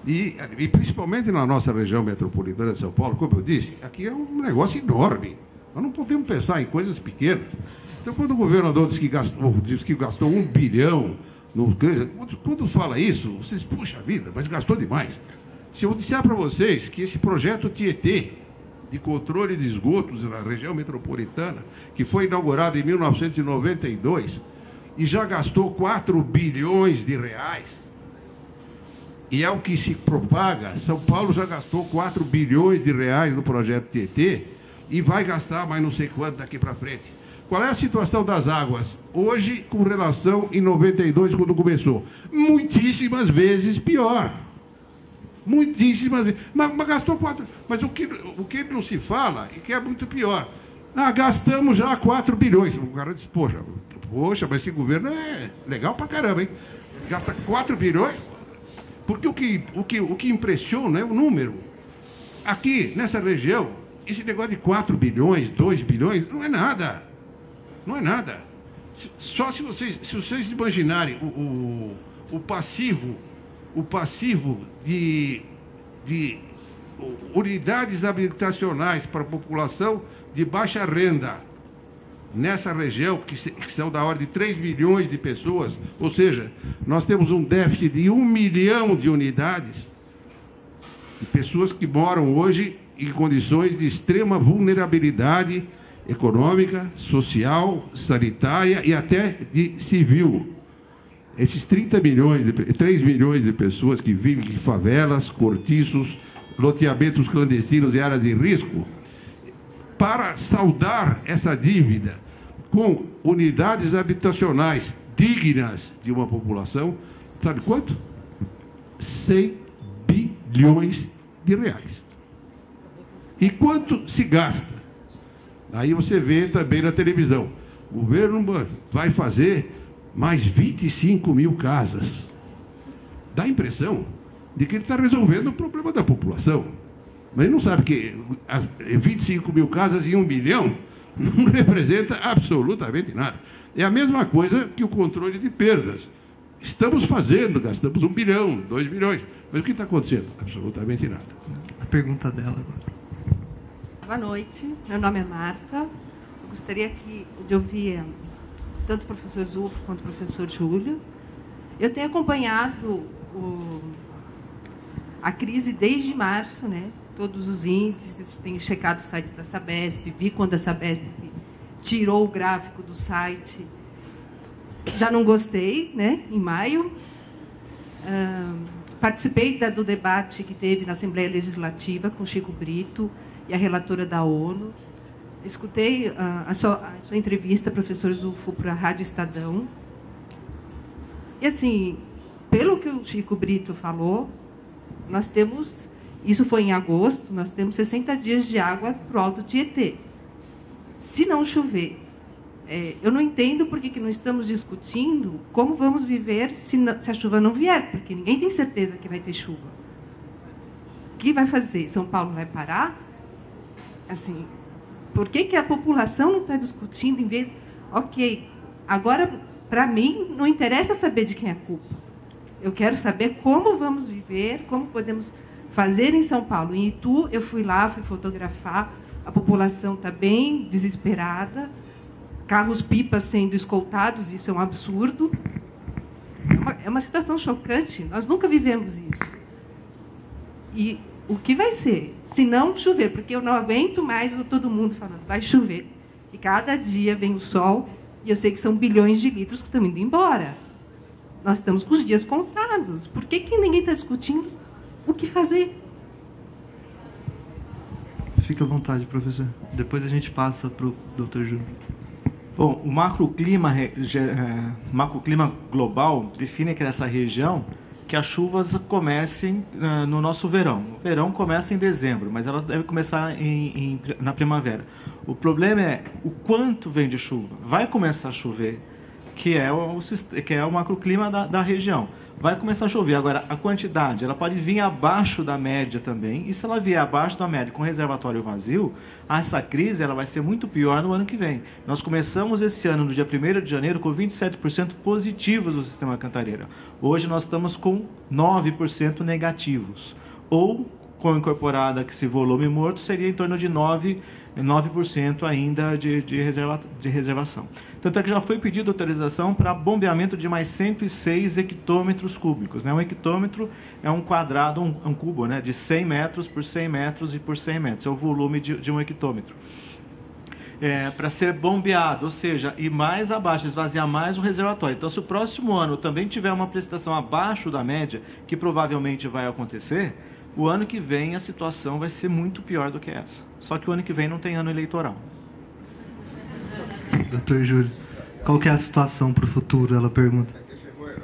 Speaker 3: E principalmente na nossa região metropolitana de São Paulo, como eu disse, aqui é um negócio enorme. Nós não podemos pensar em coisas pequenas. Então, quando o governador diz que gastou 1 bilhão, quando fala isso, vocês, puxa vida, mas gastou demais. Se eu disser para vocês que esse projeto Tietê, de controle de esgotos na região metropolitana, que foi inaugurado em 1992 e já gastou 4 bilhões de reais, e é o que se propaga, São Paulo já gastou 4 bilhões de reais no projeto Tietê e vai gastar mais não sei quanto daqui para frente. Qual é a situação das águas hoje com relação em 92, quando começou? Muitíssimas vezes pior. Muitíssimas vezes. Mas gastou 4. Mas o que não se fala é que é muito pior. Gastamos já 4 bilhões. O cara diz, poxa, mas esse governo é legal pra caramba, hein? Gasta 4 bilhões. Porque o que impressiona é o número. Aqui, nessa região, esse negócio de 4 bilhões, 2 bilhões, não é nada. Não é nada. Só se vocês imaginarem o passivo de unidades habitacionais para a população de baixa renda nessa região, que são da ordem de 3 milhões de pessoas, ou seja, nós temos um déficit de 1 milhão de unidades de pessoas que moram hoje em condições de extrema vulnerabilidade econômica, social, sanitária e até de civil. Esses 3 milhões de pessoas que vivem em favelas, cortiços, loteamentos clandestinos e áreas de risco, para saldar essa dívida com unidades habitacionais dignas de uma população, sabe quanto? 100 bilhões de reais. E quanto se gasta? Aí você vê também na televisão, o governo vai fazer mais 25 mil casas. Dá a impressão de que ele está resolvendo o problema da população. Mas ele não sabe que 25 mil casas em 1 bilhão não representa absolutamente nada. É a mesma coisa que o controle de perdas. Estamos fazendo, gastamos 1 bilhão, 2 bilhões. Mas o que está acontecendo? Absolutamente nada.
Speaker 1: A pergunta dela agora.
Speaker 6: Boa noite, meu nome é Marta. Eu gostaria de ouvir tanto o professor Zulfo quanto o professor Júlio. Eu tenho acompanhado a crise desde março, né? Todos os índices, tenho checado o site da Sabesp, vi quando a Sabesp tirou o gráfico do site. Já não gostei, né? Em maio. Participei do debate que teve na Assembleia Legislativa com Chico Brito e a relatora da ONU. Escutei a sua entrevista, professor Zulfo, para a Rádio Estadão. E, assim, pelo que o Chico Brito falou, nós temos, isso foi em agosto, nós temos 60 dias de água para o Alto Tietê. Se não chover, eu não entendo por que não estamos discutindo como vamos viver se a chuva não vier, porque ninguém tem certeza que vai ter chuva. O que vai fazer? São Paulo vai parar? Assim, por que a população não está discutindo em vez... Ok, agora, para mim, não interessa saber de quem é a culpa. Eu quero saber como vamos viver, como podemos fazer em São Paulo. Em Itu, eu fui lá, fui fotografar, a população está bem desesperada, carros-pipas sendo escoltados, isso é um absurdo. É uma situação chocante, nós nunca vivemos isso. E o que vai ser? Se não chover, porque eu não aguento mais todo mundo falando, vai chover. E cada dia vem o sol, e eu sei que são bilhões de litros que estão indo embora. Nós estamos com os dias contados. Por que ninguém está discutindo o que fazer?
Speaker 1: Fique à vontade, professor. Depois a gente passa para o Dr. Júlio.
Speaker 2: Bom, o macroclima global define que nessa região que as chuvas comecem no nosso verão. O verão começa em dezembro, mas ela deve começar na primavera. O problema é o quanto vem de chuva. Vai começar a chover, que é o macroclima da região. Vai começar a chover. Agora, a quantidade, ela pode vir abaixo da média também. E se ela vier abaixo da média com reservatório vazio, essa crise ela vai ser muito pior no ano que vem. Nós começamos esse ano, no dia 1º de janeiro, com 27% positivos no sistema Cantareira. Hoje nós estamos com 9% negativos. Ou, com incorporada esse volume morto, seria em torno de 9% ainda de reservação. Tanto é que já foi pedida autorização para bombeamento de mais 106 hectômetros cúbicos. Né? Um hectômetro é um quadrado, um cubo, né? De 100 metros por 100 metros e por 100 metros. É o volume de um hectômetro. Para ser bombeado, ou seja, ir mais abaixo, esvaziar mais o reservatório. Então, se o próximo ano também tiver uma precipitação abaixo da média, que provavelmente vai acontecer, o ano que vem a situação vai ser muito pior do que essa. Só que o ano que vem não tem ano eleitoral.
Speaker 1: Dr. Júlio, qual que é a situação para o futuro? Ela pergunta.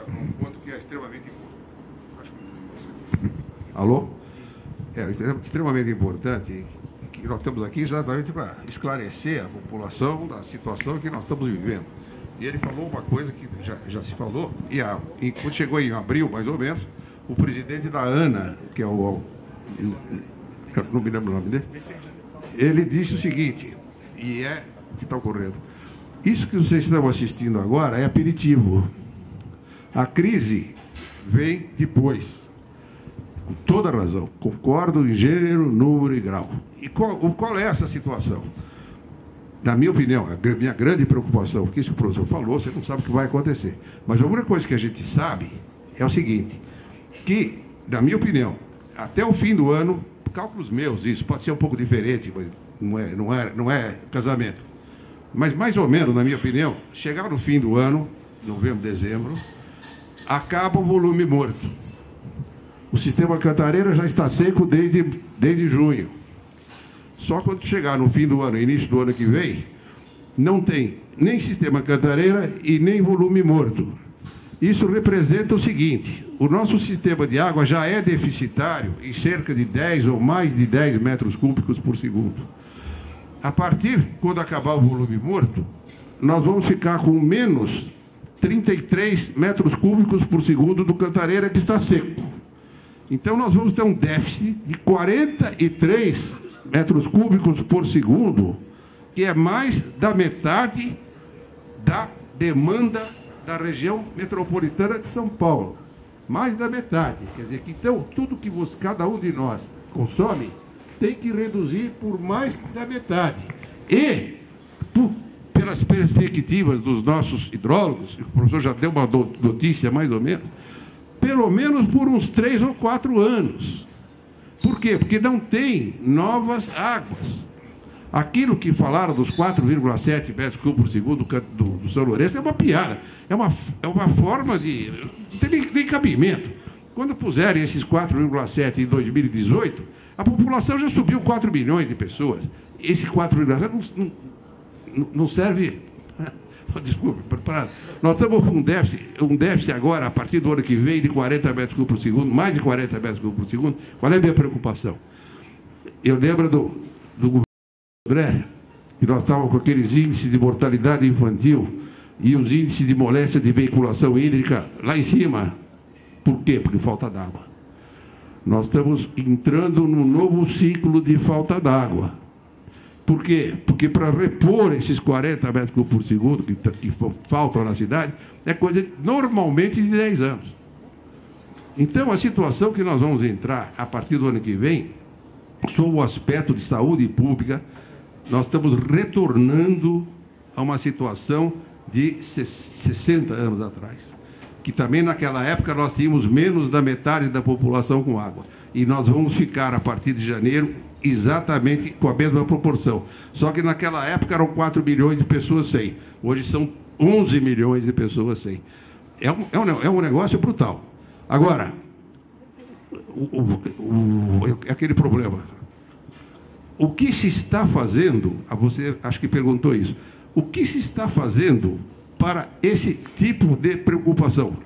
Speaker 3: Um ponto que é extremamente importante. Alô? É extremamente importante que nós estamos aqui exatamente para esclarecer a população da situação que nós estamos vivendo. E ele falou uma coisa que já se falou, e quando chegou em abril, mais ou menos, o presidente da ANA, que é não me lembro o nome dele, ele disse o seguinte, e é o que está ocorrendo. Isso que vocês estão assistindo agora é aperitivo. A crise vem depois. Com toda razão. Concordo em gênero, número e grau. E qual é essa situação? Na minha opinião, a minha grande preocupação, porque isso que o professor falou, você não sabe o que vai acontecer. Mas a única coisa que a gente sabe é o seguinte, que, na minha opinião, até o fim do ano, cálculos meus, isso pode ser um pouco diferente, mas não é casamento. Mas, mais ou menos, na minha opinião, chegar no fim do ano, novembro, dezembro, acaba o volume morto. O sistema Cantareira já está seco desde junho. Só quando chegar no fim do ano, início do ano que vem, não tem nem sistema Cantareira e nem volume morto. Isso representa o seguinte, o nosso sistema de água já é deficitário em cerca de 10 ou mais de 10 metros cúbicos por segundo. A partir, quando acabar o volume morto, nós vamos ficar com menos 33 metros cúbicos por segundo do Cantareira, que está seco. Então, nós vamos ter um déficit de 43 metros cúbicos por segundo, que é mais da metade da demanda da região metropolitana de São Paulo. Mais da metade. Quer dizer, que, então, tudo que cada um de nós consome tem que reduzir por mais da metade. E, pelas perspectivas dos nossos hidrólogos, o professor já deu uma notícia mais ou menos, pelo menos por uns 3 ou 4 anos. Por quê? Porque não tem novas águas. Aquilo que falaram dos 4,7 metros cúbicos por segundo do São Lourenço é uma piada. É uma forma de... Não tem nem cabimento. Quando puserem esses 4,7 em 2018, a população já subiu 4 milhões de pessoas. Esse 4,7 não serve... Desculpe, nós estamos com um déficit agora, a partir do ano que vem, de 40 metros cúbicos por segundo, mais de 40 metros cúbicos por segundo. Qual é a minha preocupação? Eu lembro do governo André, que nós estávamos com aqueles índices de mortalidade infantil e os índices de moléstia de veiculação hídrica lá em cima. Por quê? Porque falta d'água. Nós estamos entrando num novo ciclo de falta d'água. Por quê? Porque para repor esses 40 metros cúbicos por segundo que faltam na cidade, é coisa normalmente de 10 anos. Então, a situação que nós vamos entrar a partir do ano que vem, sob o aspecto de saúde pública, nós estamos retornando a uma situação de 60 anos atrás. que também naquela época nós tínhamos menos da metade da população com água. E nós vamos ficar, a partir de janeiro, exatamente com a mesma proporção. Só que naquela época eram 4 milhões de pessoas sem. Hoje são 11 milhões de pessoas sem. É um negócio brutal. Agora, aquele problema. O que se está fazendo, você acho que perguntou isso, o que se está fazendo para esse tipo de preocupação?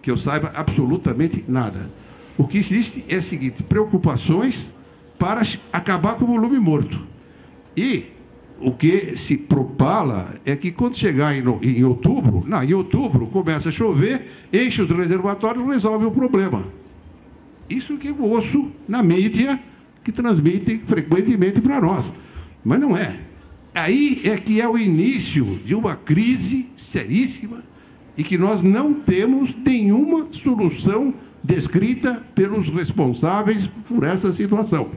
Speaker 3: Que eu saiba absolutamente nada. O que existe é o seguinte, preocupações para acabar com o volume morto. E o que se propala é que quando chegar em outubro, em outubro começa a chover, enche os reservatórios e resolve o problema. Isso que eu ouço na mídia, que transmitem frequentemente para nós. Mas não é. Aí é que é o início de uma crise seríssima e que nós não temos nenhuma solução descrita pelos responsáveis por essa situação.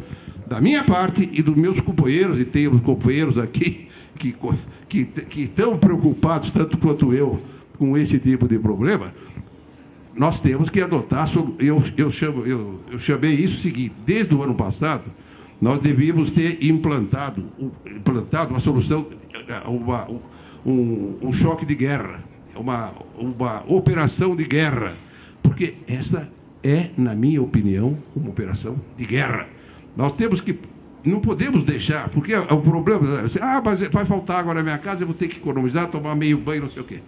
Speaker 3: Da minha parte e dos meus companheiros, e tenho companheiros aqui que estão preocupados tanto quanto eu com esse tipo de problema, nós temos que adotar, eu chamei isso o seguinte, desde o ano passado, nós devíamos ter implantado uma solução, um choque de guerra, uma operação de guerra, porque essa é, na minha opinião, uma operação de guerra. Nós temos que, não podemos deixar, porque o problema, mas vai faltar água na minha casa, eu vou ter que economizar, tomar meio banho, não sei o quê.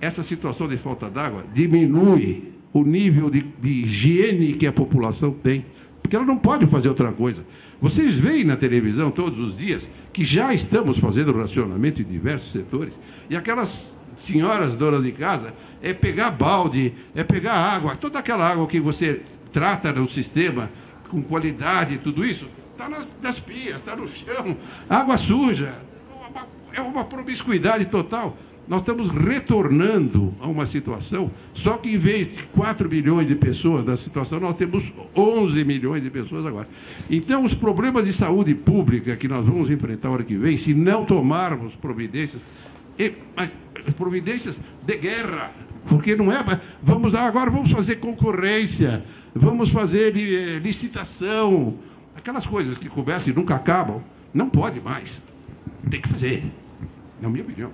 Speaker 3: Essa situação de falta d'água diminui o nível de higiene que a população tem, porque ela não pode fazer outra coisa. Vocês veem na televisão todos os dias que já estamos fazendo racionamento em diversos setores, e aquelas senhoras donas de casa é pegar balde, é pegar água, toda aquela água que você trata no sistema com qualidade, tudo isso, está nas pias, está no chão, água suja, é uma promiscuidade total. Nós estamos retornando a uma situação, só que em vez de 4 milhões de pessoas da situação, nós temos 11 milhões de pessoas agora. Então, os problemas de saúde pública que nós vamos enfrentar a hora que vem, se não tomarmos providências, mas providências de guerra, porque não é... agora vamos fazer concorrência, vamos fazer licitação, aquelas coisas que começam e nunca acabam, não pode mais. Tem que fazer, na minha opinião.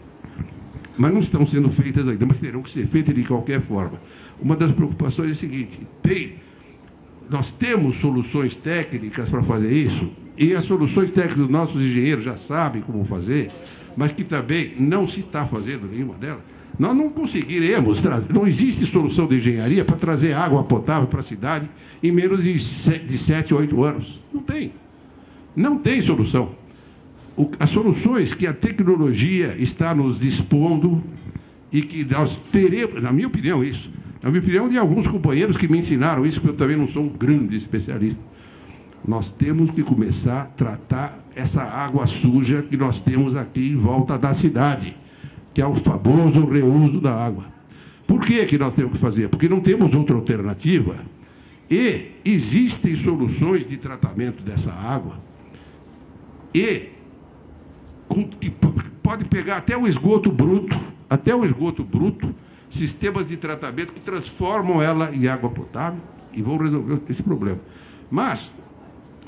Speaker 3: Mas não estão sendo feitas ainda, mas terão que ser feitas de qualquer forma. Uma das preocupações é a seguinte, nós temos soluções técnicas para fazer isso, e as soluções técnicas dos nossos engenheiros já sabem como fazer, mas que também não se está fazendo nenhuma delas. Nós não conseguiremos trazer, não existe solução de engenharia para trazer água potável para a cidade em menos de 7 ou 8 anos. Não tem. Não tem solução. As soluções que a tecnologia está nos dispondo e que nós teremos, na minha opinião, isso, na minha opinião, de alguns companheiros que me ensinaram isso, porque eu também não sou um grande especialista, nós temos que começar a tratar essa água suja que nós temos aqui em volta da cidade, que é o famoso reuso da água. Por que nós temos que fazer? Porque não temos outra alternativa e existem soluções de tratamento dessa água e que pode pegar até o esgoto bruto, sistemas de tratamento que transformam ela em água potável e vão resolver esse problema. Mas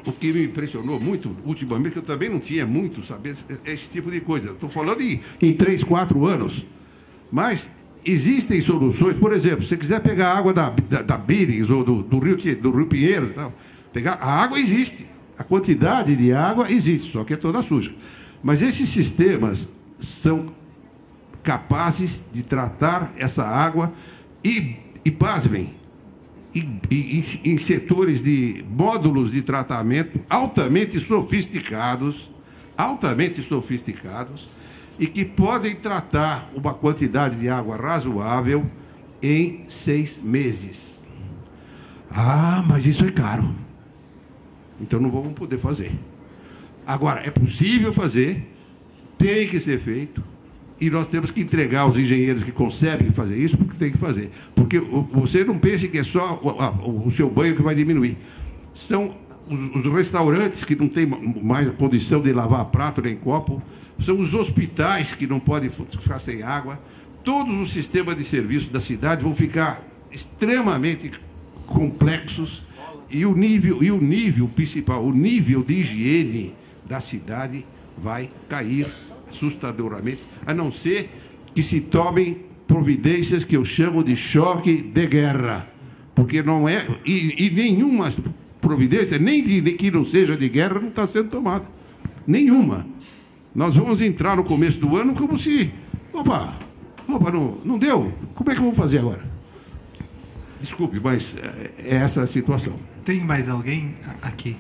Speaker 3: o que me impressionou muito ultimamente, que eu também não tinha muito saber esse tipo de coisa. Estou falando em 3, 4 anos. Mas existem soluções, por exemplo, se você quiser pegar a água da Billings ou do Rio Pinheiros, a água existe. A quantidade de água existe, só que é toda suja. Mas esses sistemas são capazes de tratar essa água e pasmem, em setores de módulos de tratamento altamente sofisticados, e que podem tratar uma quantidade de água razoável em 6 meses. Ah, mas isso é caro. Então não vamos poder fazer. Agora, é possível fazer, tem que ser feito, e nós temos que entregar aos engenheiros que conseguem fazer isso, porque tem que fazer. Porque você não pense que é só o seu banho que vai diminuir. São os restaurantes que não têm mais condição de lavar prato nem copo, são os hospitais que não podem ficar sem água. todos os sistemas de serviço da cidade vão ficar extremamente complexos e o nível principal, o nível de higiene da cidade vai cair assustadoramente, a não ser que se tomem providências que eu chamo de choque de guerra, porque não é, e nenhuma providência, nem que não seja de guerra, não está sendo tomada, nenhuma. Nós vamos entrar no começo do ano como se, opa, não deu, como é que vamos fazer agora? Desculpe, mas é essa a situação.
Speaker 1: Tem mais alguém aqui?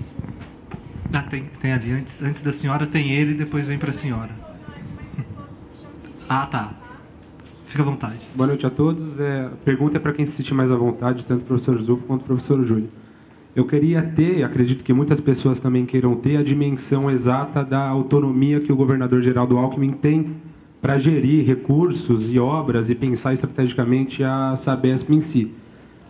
Speaker 1: Ah, tem ali. Antes da senhora tem ele e depois vem para a senhora. Ah, tá. Fica à vontade.
Speaker 7: Boa noite a todos. A pergunta é para quem se sentir mais à vontade, tanto o professor Zufo quanto o professor Júlio. Eu queria ter, acredito que muitas pessoas também queiram ter, a dimensão exata da autonomia que o governador Geraldo Alckmin tem para gerir recursos e obras e pensar estrategicamente a Sabesp em si.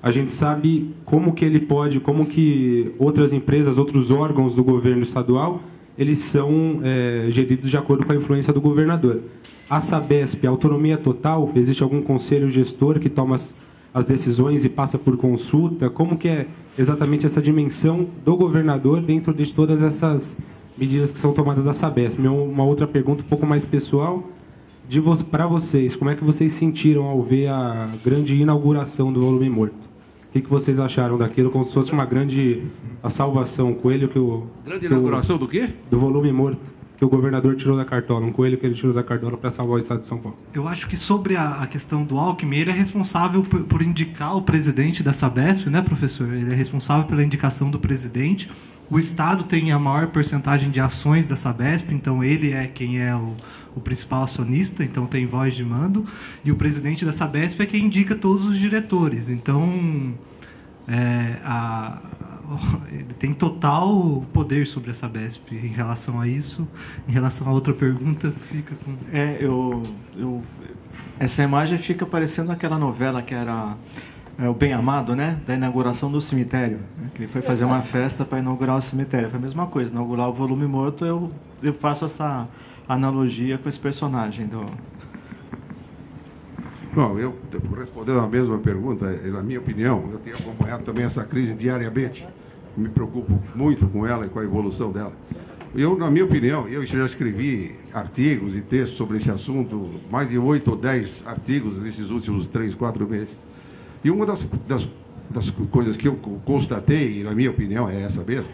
Speaker 7: A gente sabe como que ele pode, como que outras empresas, outros órgãos do governo estadual, eles são geridos de acordo com a influência do governador. A Sabesp, a autonomia total, existe algum conselho gestor que toma as decisões e passa por consulta? Como que é exatamente essa dimensão do governador dentro de todas essas medidas que são tomadas da Sabesp? Uma outra pergunta um pouco mais pessoal, para vocês, como é que vocês sentiram ao ver a grande inauguração do Volume Morto? O que vocês acharam daquilo, como se fosse uma grande a salvação, um coelho que o...
Speaker 3: Grande inauguração do quê?
Speaker 7: Do Volume Morto, que o governador tirou da cartola, um coelho que ele tirou da cartola para salvar o estado de São Paulo.
Speaker 1: Eu acho que sobre a questão do Alckmin, ele é responsável por indicar o presidente da Sabesp, né, professor? Ele é responsável pela indicação do presidente. O Estado tem a maior porcentagem de ações da Sabesp, então ele é quem é o principal acionista, então tem voz de mando, e o presidente da Sabesp é quem indica todos os diretores. Então, ele tem total poder sobre a Sabesp em relação a isso. Em relação a outra pergunta, fica com...
Speaker 2: Essa imagem fica parecendo aquela novela que era o Bem Amado, né? Da inauguração do cemitério. Né? Que ele foi fazer uma festa para inaugurar o cemitério. Foi a mesma coisa, inaugurar o Volume Morto, eu faço essa analogia com esse personagem do...
Speaker 3: Bom, eu respondendo a mesma pergunta, na minha opinião, eu tenho acompanhado também essa crise diariamente, me preocupo muito com ela e com a evolução dela. Na minha opinião, eu já escrevi artigos e textos sobre esse assunto, mais de 8 ou 10 artigos nesses últimos 3, 4 meses. E uma das coisas que eu constatei, e na minha opinião é essa mesmo,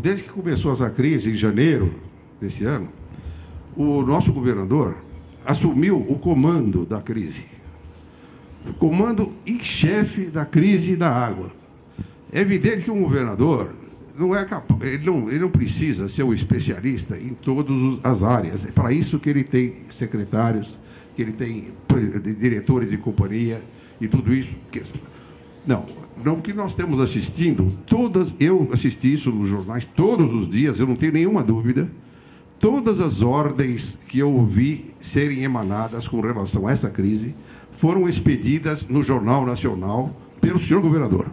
Speaker 3: desde que começou essa crise, em janeiro desse ano, o nosso governador assumiu o comando da crise. O comando em chefe da crise da água. É evidente que um governador não é capaz, ele não precisa ser um especialista em todas as áreas. É para isso que ele tem secretários, que ele tem diretores de companhia e tudo isso. Não, que nós estamos assistindo, eu assisti isso nos jornais todos os dias, eu não tenho nenhuma dúvida. Todas as ordens que eu ouvi serem emanadas com relação a essa crise foram expedidas no Jornal Nacional pelo senhor governador,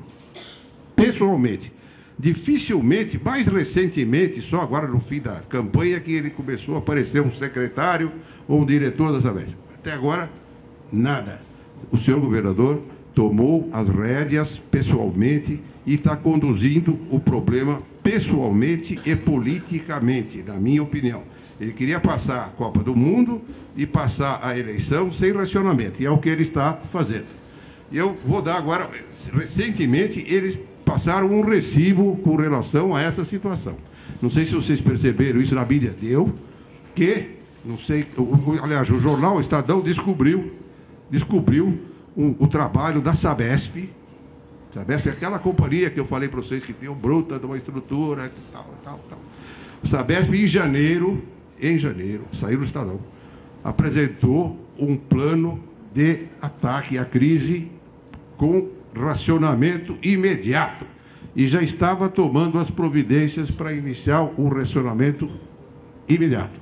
Speaker 3: pessoalmente. Dificilmente, mais recentemente, só agora no fim da campanha, que ele começou a aparecer um secretário ou um diretor da Sabesp. Até agora, nada. O senhor governador tomou as rédeas pessoalmente e está conduzindo o problema pessoalmente e politicamente, na minha opinião. Ele queria passar a Copa do Mundo e passar a eleição sem racionamento, e é o que ele está fazendo. Eu vou dar agora, recentemente, eles passaram um recibo com relação a essa situação. Não sei se vocês perceberam isso na mídia, não sei, aliás, o jornal Estadão descobriu o trabalho da Sabesp. Sabesp é aquela companhia que eu falei para vocês que tem um bruta de uma estrutura, tal. Sabesp, em janeiro, saiu no Estadão, apresentou um plano de ataque à crise com racionamento imediato e já estava tomando as providências para iniciar o racionamento imediato.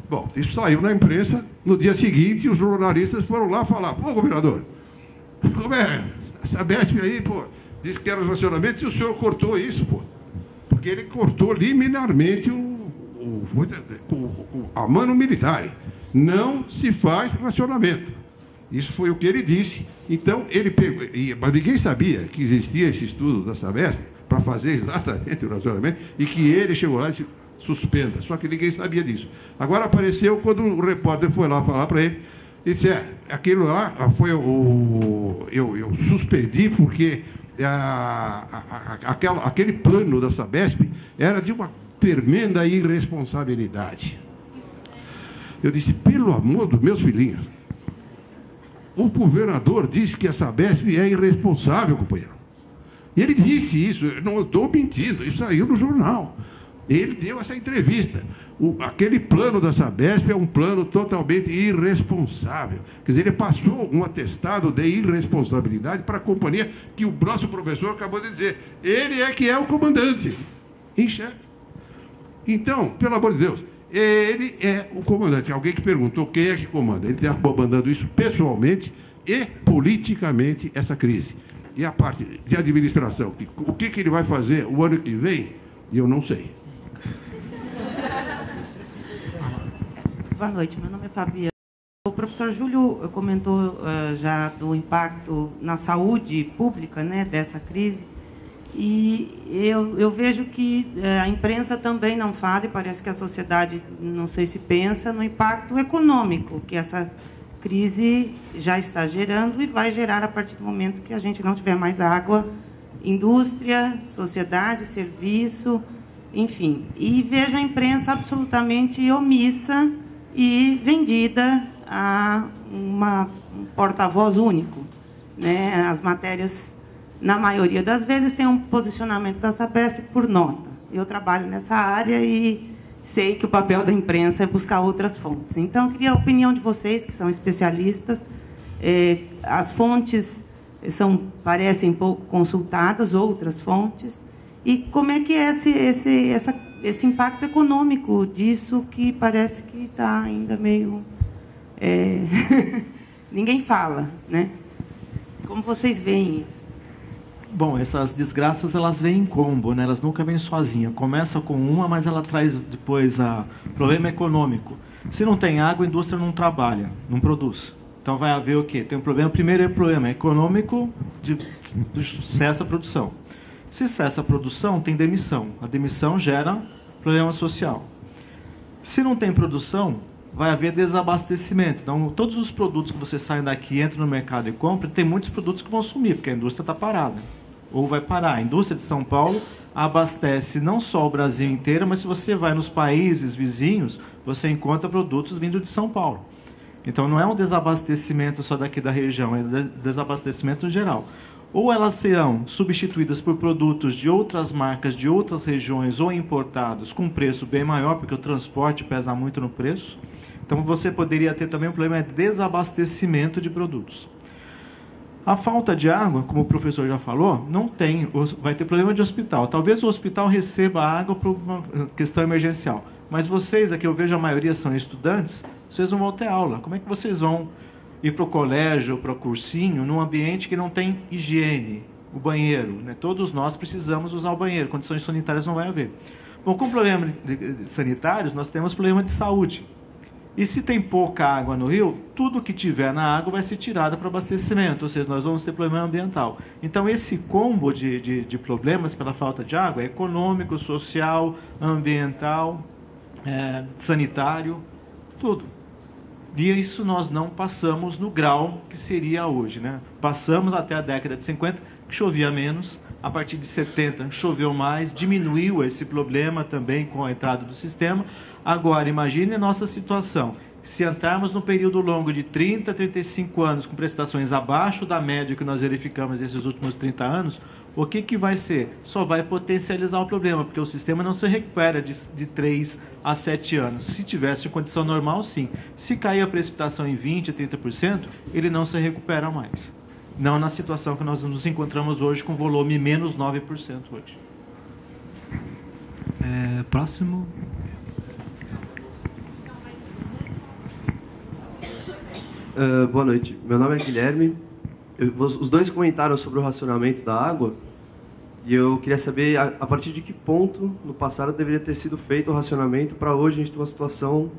Speaker 3: Bom, isso saiu na imprensa. No dia seguinte, os jornalistas foram lá falar: pô, governador, como é? A Sabesp aí, pô, disse que era racionamento e o senhor cortou isso, pô. Porque ele cortou liminarmente a mano militar. não se faz racionamento. Isso foi o que ele disse. Então, ele pegou... Mas ninguém sabia que existia esse estudo da Sabesp para fazer exatamente o racionamento e que ele chegou lá e disse, suspenda. Só que ninguém sabia disso. Agora apareceu quando o repórter foi lá falar para ele, ele disse, aquilo lá foi eu suspendi porque aquele plano da Sabesp era de uma tremenda irresponsabilidade. Eu disse, pelo amor dos meus filhinhos, o governador disse que a Sabesp é irresponsável, companheiro. Ele disse isso, eu não estou mentindo, isso saiu no jornal. Ele deu essa entrevista. Aquele plano da Sabesp é um plano totalmente irresponsável. Quer dizer, ele passou um atestado de irresponsabilidade para a companhia que o nosso professor acabou de dizer. Ele é que é o comandante. Enxerga. Então, pelo amor de Deus, ele é o comandante. Alguém que perguntou quem é que comanda. Ele está comandando isso pessoalmente e politicamente, essa crise. E a parte de administração, o que ele vai fazer o ano que vem, eu não sei.
Speaker 8: Boa noite, meu nome é Fabiana. O professor Júlio comentou já do impacto na saúde pública, né, dessa crise. E eu vejo que a imprensa também não fala, e parece que a sociedade, não sei se pensa, no impacto econômico que essa crise já está gerando e vai gerar a partir do momento que a gente não tiver mais água, indústria, sociedade, serviço, enfim. E vejo a imprensa absolutamente omissa e vendida a um porta-voz único, né? As matérias, na maioria das vezes, tem um posicionamento da Sabesp por nota. Eu trabalho nessa área e sei que o papel da imprensa é buscar outras fontes. Então, eu queria a opinião de vocês, que são especialistas. As fontes parecem pouco consultadas, outras fontes. E como é que é esse impacto econômico disso, que parece que está ainda meio... ninguém fala, né? Como vocês veem isso?
Speaker 2: Bom, essas desgraças, elas vêm em combo, né? Elas nunca vêm sozinhas. Começa com uma, mas ela traz depois problema econômico. Se não tem água, a indústria não trabalha, não produz. Então vai haver o quê? Tem um problema, primeiro é o problema econômico, cessa a produção. Se cessa a produção, tem demissão. A demissão gera problema social. Se não tem produção, vai haver desabastecimento. Então, todos os produtos que você sai daqui, entra no mercado e compra, tem muitos produtos que vão sumir, porque a indústria está parada. Ou vai parar. A indústria de São Paulo abastece não só o Brasil inteiro, mas se você vai nos países vizinhos, você encontra produtos vindos de São Paulo. Então, não é um desabastecimento só daqui da região, é um desabastecimento geral. Ou elas serão substituídas por produtos de outras marcas, de outras regiões, ou importados com preço bem maior, porque o transporte pesa muito no preço. Então, você poderia ter também um problema de desabastecimento de produtos. A falta de água, como o professor já falou, não tem, vai ter problema de hospital. Talvez o hospital receba água por uma questão emergencial. Mas vocês, aqui eu vejo a maioria são estudantes, vocês não vão ter aula. Como é que vocês vão ir para o colégio ou para o cursinho num ambiente que não tem higiene, o banheiro, né? Todos nós precisamos usar o banheiro, condições sanitárias não vai haver. Bom, com problemas sanitários, nós temos problema de saúde. E se tem pouca água no rio, tudo que tiver na água vai ser tirado para abastecimento, ou seja, nós vamos ter problema ambiental. Então, esse combo de problemas pela falta de água é econômico, social, ambiental, sanitário, tudo. E isso nós não passamos no grau que seria hoje, né? Passamos até a década de 50, que chovia menos, a partir de 70 choveu mais, diminuiu esse problema também com a entrada do sistema. Agora, imagine a nossa situação. Se entrarmos no período longo de 30 a 35 anos com prestações abaixo da média que nós verificamos nesses últimos 30 anos, o que vai ser? Só vai potencializar o problema, porque o sistema não se recupera de 3 a 7 anos. Se tivesse condição normal, sim. Se cair a precipitação em 20% a 30%, ele não se recupera mais. Não na situação que nós nos encontramos hoje, com volume menos 9% hoje.
Speaker 1: Próximo.
Speaker 9: Boa noite. Meu nome é Guilherme. Os dois comentaram sobre o racionamento da água e eu queria saber a partir de que ponto no passado deveria ter sido feito o racionamento para hoje a gente ter uma situação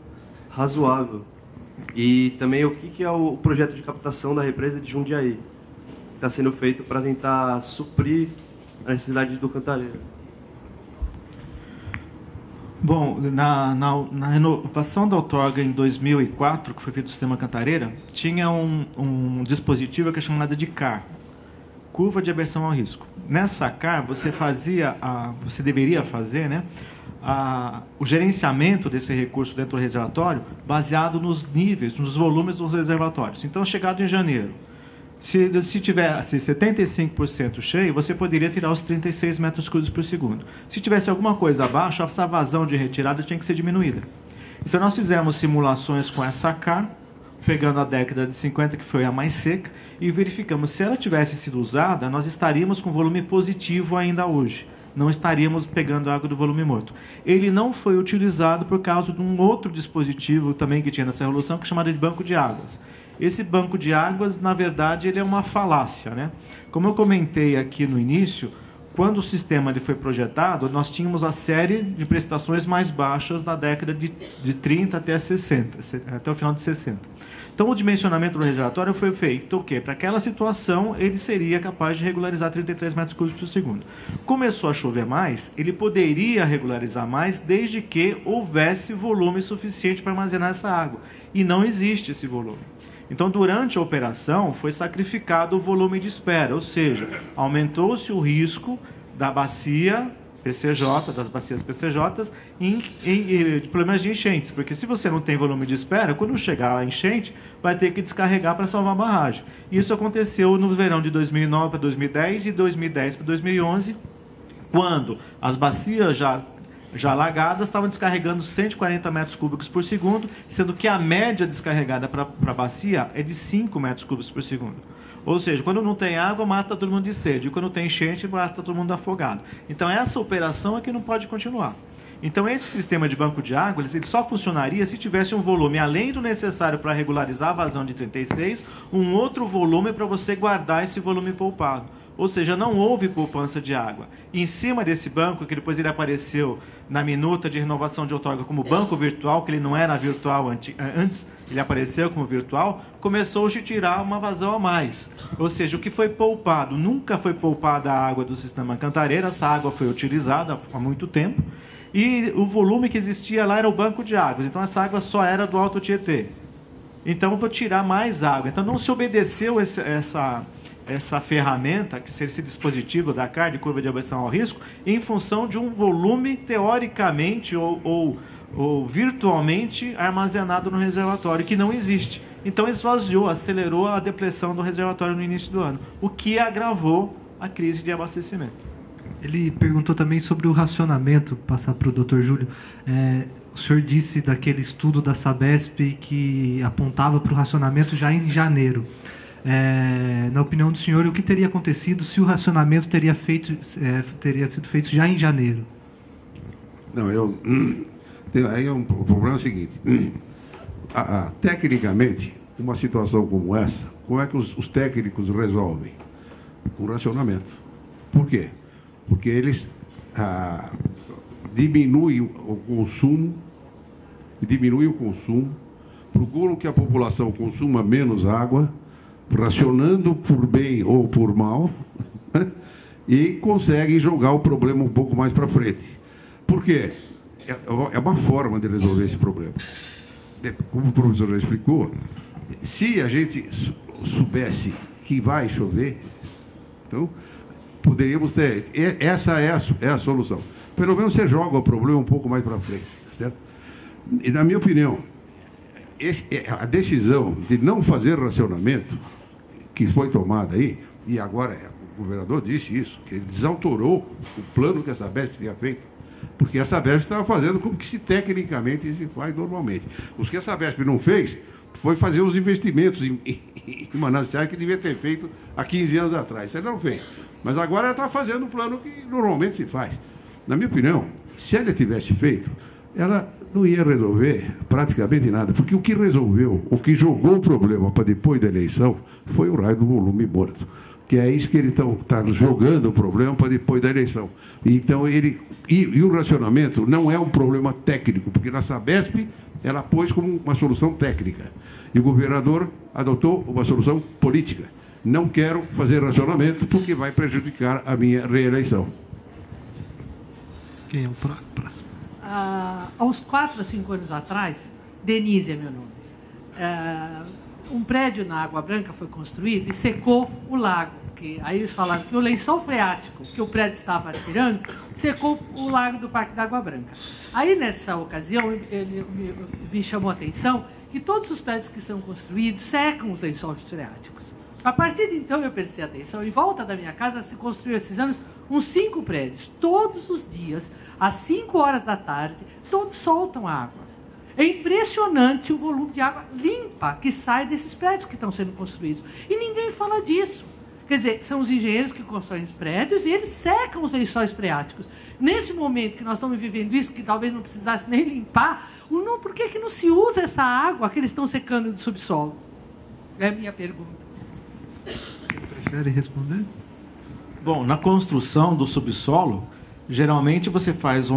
Speaker 9: razoável E também o que é o projeto de captação da represa de Jundiaí, que está sendo feito para tentar suprir a necessidade do Cantareira.
Speaker 2: Bom, na renovação da outorga em 2004, que foi feito o sistema Cantareira, tinha um dispositivo que é chamado de CAR, curva de aversão ao risco. Nessa CAR, você deveria fazer, né, o gerenciamento desse recurso dentro do reservatório baseado nos níveis, nos volumes dos reservatórios. Então, chegado em janeiro, se tivesse 75% cheio, você poderia tirar os 36 metros cúbicos por segundo. Se tivesse alguma coisa abaixo, essa vazão de retirada tinha que ser diminuída. Então, nós fizemos simulações com essa K, pegando a década de 50, que foi a mais seca, e verificamos se ela tivesse sido usada, nós estaríamos com volume positivo ainda hoje. Não estaríamos pegando água do volume morto. Ele não foi utilizado por causa de um outro dispositivo também que tinha nessa revolução, que é chamado de banco de águas. Esse banco de águas, na verdade, ele é uma falácia, né? Como eu comentei aqui no início, quando o sistema foi projetado, nós tínhamos a série de prestações mais baixas da década de 30 até 60, até o final de 60. Então, o dimensionamento do reservatório foi feito o quê? Para aquela situação, ele seria capaz de regularizar 33 metros cúbicos por segundo. Começou a chover mais, ele poderia regularizar mais, desde que houvesse volume suficiente para armazenar essa água. E não existe esse volume. Então, durante a operação, foi sacrificado o volume de espera, ou seja, aumentou-se o risco da bacia PCJ, das bacias PCJs, em problemas de enchentes, porque se você não tem volume de espera, quando chegar a enchente, vai ter que descarregar para salvar a barragem. Isso aconteceu no verão de 2009 para 2010 e 2010 para 2011, quando as bacias já alagadas estavam descarregando 140 metros cúbicos por segundo, sendo que a média descarregada para a bacia é de 5 metros cúbicos por segundo. Ou seja, quando não tem água, mata todo mundo de sede. E quando tem enchente, mata todo mundo afogado. Então, essa operação é que não pode continuar. Então, esse sistema de banco de água ele só funcionaria se tivesse um volume, além do necessário para regularizar a vazão de 36, um outro volume para você guardar esse volume poupado. Ou seja, não houve poupança de água. E em cima desse banco, que depois ele apareceu na minuta de renovação de outorga como banco virtual, que ele não era virtual antes, ele apareceu como virtual, começou-se a tirar uma vazão a mais. Ou seja, o que foi poupado, nunca foi poupada a água do sistema Cantareira, essa água foi utilizada há muito tempo, e o volume que existia lá era o banco de águas, então essa água só era do Alto Tietê. Então, eu vou tirar mais água. Então, não se obedeceu essa ferramenta, que seria esse dispositivo da CAR, de curva de aversão ao risco, em função de um volume teoricamente ou virtualmente armazenado no reservatório, que não existe. Então, esvaziou, acelerou a depressão do reservatório no início do ano, o que agravou a crise de abastecimento.
Speaker 1: Ele perguntou também sobre o racionamento, passar para o Dr. Júlio. O senhor disse daquele estudo da Sabesp que apontava para o racionamento já em janeiro. Na opinião do senhor, o que teria acontecido se o racionamento teria sido feito já em janeiro?
Speaker 3: Não, aí o problema é o seguinte. Tecnicamente, uma situação como essa, como é que os técnicos resolvem? Com racionamento. Por quê? Porque eles diminuem o consumo, procuram que a população consuma menos água, racionando por bem ou por mal, né? E conseguem jogar o problema um pouco mais para frente. Por quê? É uma forma de resolver esse problema. Como o professor já explicou, se a gente soubesse que vai chover, então poderíamos ter... Essa é a solução. Pelo menos você joga o problema um pouco mais para frente, certo? E, na minha opinião, a decisão de não fazer racionamento que foi tomada aí, e agora o governador disse isso, que ele desautorou o plano que a Sabesp tinha feito, porque a Sabesp estava fazendo como que tecnicamente se faz normalmente. Os que a Sabesp não fez foi fazer os investimentos em mananciais que devia ter feito há 15 anos atrás. Isso ela não fez. Mas agora ela está fazendo o plano que normalmente se faz. Na minha opinião, se ela tivesse feito, ela não ia resolver praticamente nada, porque o que resolveu, o que jogou o problema para depois da eleição, foi o raio do volume morto. Que é isso que ele está jogando o problema para depois da eleição. Então, e o racionamento não é um problema técnico, porque na Sabesp ela pôs como uma solução técnica. E o governador adotou uma solução política. Não quero fazer racionamento porque vai prejudicar a minha reeleição.
Speaker 1: Quem é o próximo?
Speaker 10: Há uns 4 a 5 anos atrás, Denise é meu nome, um prédio na Água Branca foi construído e secou o lago. Aí eles falaram que o lençol freático que o prédio estava tirando secou o lago do Parque da Água Branca. Aí, nessa ocasião, me chamou a atenção que todos os prédios que são construídos secam os lençóis freáticos. A partir de então, eu prestei atenção. Em volta da minha casa se construiu esses anos uns 5 prédios. Todos os dias, às 5 horas da tarde, todos soltam água. É impressionante o volume de água limpa que sai desses prédios que estão sendo construídos. E ninguém fala disso. Quer dizer, são os engenheiros que constroem os prédios e eles secam os lençóis freáticos. Nesse momento que nós estamos vivendo isso, que talvez não precisasse nem limpar, por que não se usa essa água que eles estão secando do subsolo? É a minha pergunta.
Speaker 1: Prefere responder?
Speaker 2: Bom, na construção do subsolo, geralmente você faz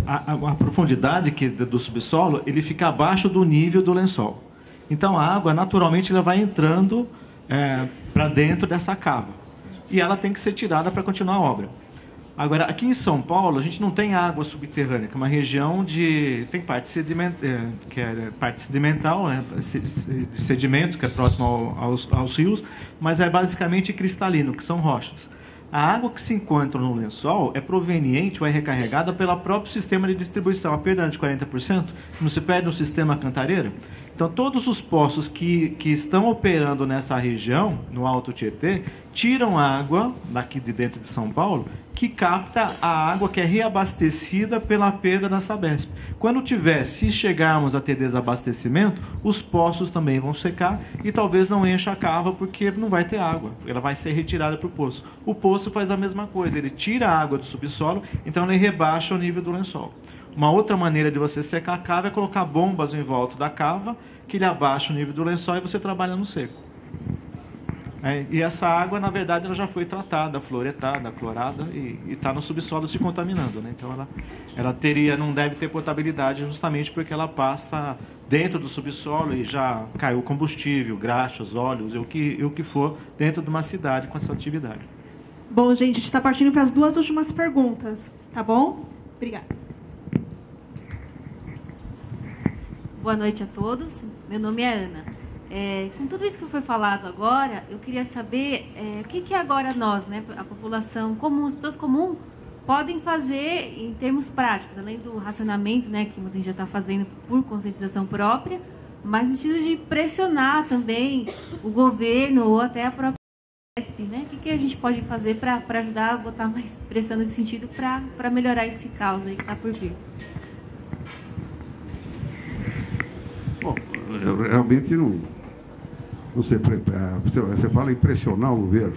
Speaker 2: a profundidade do subsolo, ele fica abaixo do nível do lençol. Então, a água, naturalmente, ela vai entrando para dentro dessa cava. E ela tem que ser tirada para continuar a obra. Agora, aqui em São Paulo, a gente não tem água subterrânea, que é uma região tem parte sedimental, né, de sedimentos, que é próximo aos rios, mas é basicamente cristalino, que são rochas. A água que se encontra no lençol é proveniente ou é recarregada pelo próprio sistema de distribuição. A perda de 40% não se perde no sistema Cantareira. Então, todos os poços que estão operando nessa região, no Alto Tietê, tiram água daqui de dentro de São Paulo, que capta a água que é reabastecida pela perda da Sabesp. Se chegarmos a ter desabastecimento, os poços também vão secar e talvez não encha a cava porque não vai ter água. Ela vai ser retirada para o poço. O poço faz a mesma coisa, ele tira a água do subsolo, então ele rebaixa o nível do lençol. Uma outra maneira de você secar a cava é colocar bombas em volta da cava, que ele abaixa o nível do lençol e você trabalha no seco. E essa água, na verdade, ela já foi tratada, fluoretada, clorada e está no subsolo se contaminando, né? Então, ela não deve ter potabilidade justamente porque ela passa dentro do subsolo e já caiu combustível, graxas, óleos, o que for, dentro de uma cidade com essa atividade.
Speaker 4: Bom, gente, a gente está partindo para as 2 últimas perguntas, tá bom? Obrigada.
Speaker 11: Boa noite a todos. Meu nome é Ana. Com tudo isso que foi falado agora, eu queria saber o que agora nós, né, a população comum, as pessoas comuns, podem fazer em termos práticos, além do racionamento, né, que muita gente já está fazendo por conscientização própria, mas no sentido de pressionar também o governo ou até a própria ESP, né? O que a gente pode fazer para ajudar a botar mais pressão nesse sentido para melhorar esse caos aí que está por vir?
Speaker 3: Bom, eu realmente não sei, você fala em pressionar o governo.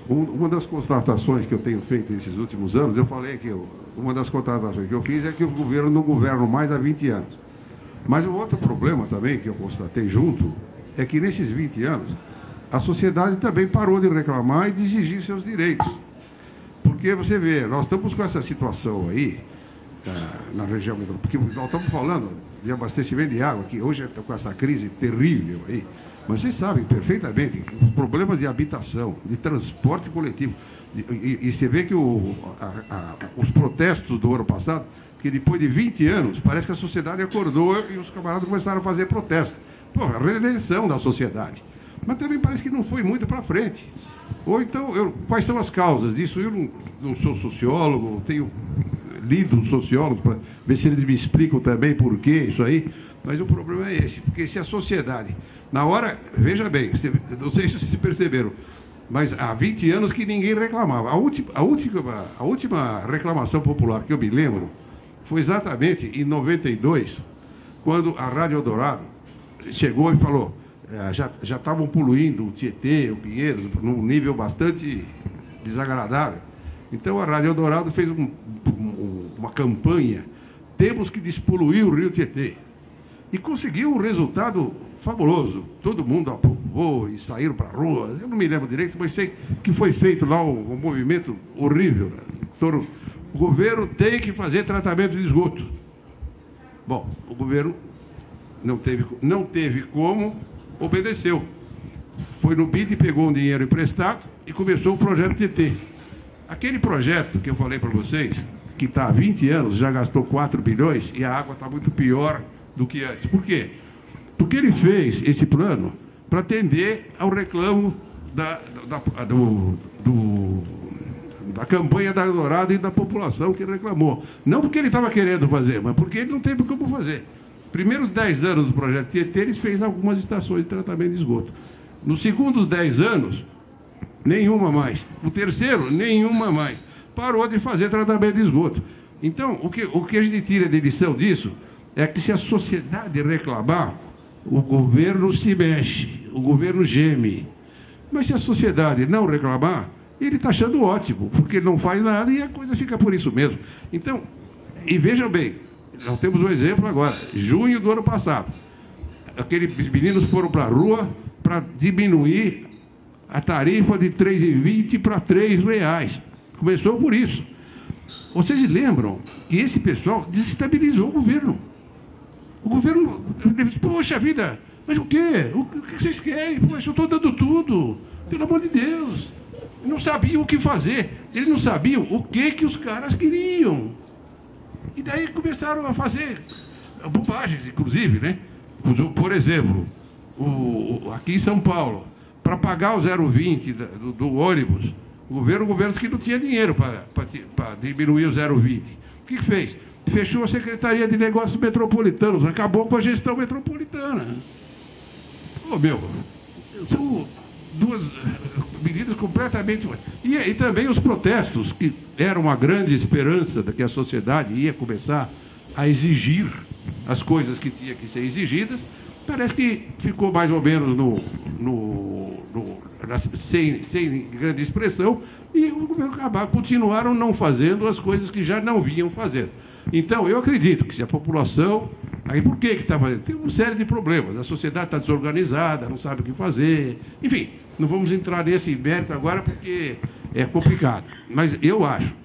Speaker 3: Uma das constatações que eu tenho feito nesses últimos anos, eu falei que uma das constatações que eu fiz é que o governo não governa mais há 20 anos. Mas o outro problema também que eu constatei junto é que nesses 20 anos a sociedade também parou de reclamar e de exigir seus direitos. Porque você vê, nós estamos com essa situação aí na região metropolitana, porque nós estamos falando de abastecimento de água, que hoje está com essa crise terrível aí. Mas vocês sabem perfeitamente os problemas de habitação, de transporte coletivo. E você vê que os protestos do ano passado, que depois de 20 anos, parece que a sociedade acordou e os camaradas começaram a fazer protesto. Pô, a redenção da sociedade. Mas também parece que não foi muito para frente. Ou então, quais são as causas disso? Eu não sou sociólogo, tenho lido sociólogos para ver se eles me explicam também por que isso aí. Mas o problema é esse, porque se a sociedade, na hora, veja bem, não sei se vocês perceberam, mas há 20 anos que ninguém reclamava. A última reclamação popular que eu me lembro foi exatamente em 92, quando a Rádio Eldorado chegou e falou, já estavam poluindo o Tietê, o Pinheiros, num nível bastante desagradável. Então a Rádio Eldorado fez uma campanha temos que despoluir o rio Tietê. E conseguiu um resultado fabuloso. Todo mundo aprovou e saíram para a rua. Eu não me lembro direito, mas sei que foi feito lá um movimento horrível. Né? O governo tem que fazer tratamento de esgoto. Bom, o governo não teve como, obedeceu. Foi no BID, pegou um dinheiro emprestado e começou o projeto TT. Aquele projeto que eu falei para vocês, que está há 20 anos, já gastou 4 bilhões e a água está muito pior do que antes. Por quê? Porque ele fez esse plano para atender ao reclamo da campanha da Eldorado e da população que reclamou. Não porque ele estava querendo fazer, mas porque ele não teve como fazer. Primeiros 10 anos do projeto Tietê, ele fez algumas estações de tratamento de esgoto. Nos segundos 10 anos, nenhuma mais. No terceiro, nenhuma mais. Parou de fazer tratamento de esgoto. Então, o que a gente tira de lição disso é que se a sociedade reclamar, o governo se mexe, o governo geme. Mas se a sociedade não reclamar, ele está achando ótimo, porque ele não faz nada e a coisa fica por isso mesmo. Então, e vejam bem, nós temos um exemplo agora, junho do ano passado. Aqueles meninos foram para a rua para diminuir a tarifa de R$ 3,20 para R$ 3,00. Começou por isso. Vocês lembram que esse pessoal desestabilizou o governo. O governo, poxa vida, mas o quê? O que vocês querem? Poxa, eu estou dando tudo, pelo amor de Deus. Não sabiam o que fazer, eles não sabiam o que os caras queriam. E daí começaram a fazer bobagens, inclusive, né? Por exemplo, aqui em São Paulo, para pagar o 0,20 do ônibus, o governo que não tinha dinheiro para diminuir o 0,20. O que fez? Fechou a Secretaria de Negócios Metropolitanos, acabou com a gestão metropolitana. São duas medidas completamente... E também os protestos, que eram uma grande esperança de que a sociedade ia começar a exigir as coisas que tinham que ser exigidas, parece que ficou mais ou menos sem grande expressão, e o governo continuaram não fazendo as coisas que já não vinham fazendo. Então, eu acredito que se a população... Aí por que está fazendo? Tem uma série de problemas. A sociedade está desorganizada, não sabe o que fazer. Enfim, não vamos entrar nesse mérito agora porque é complicado. Mas eu acho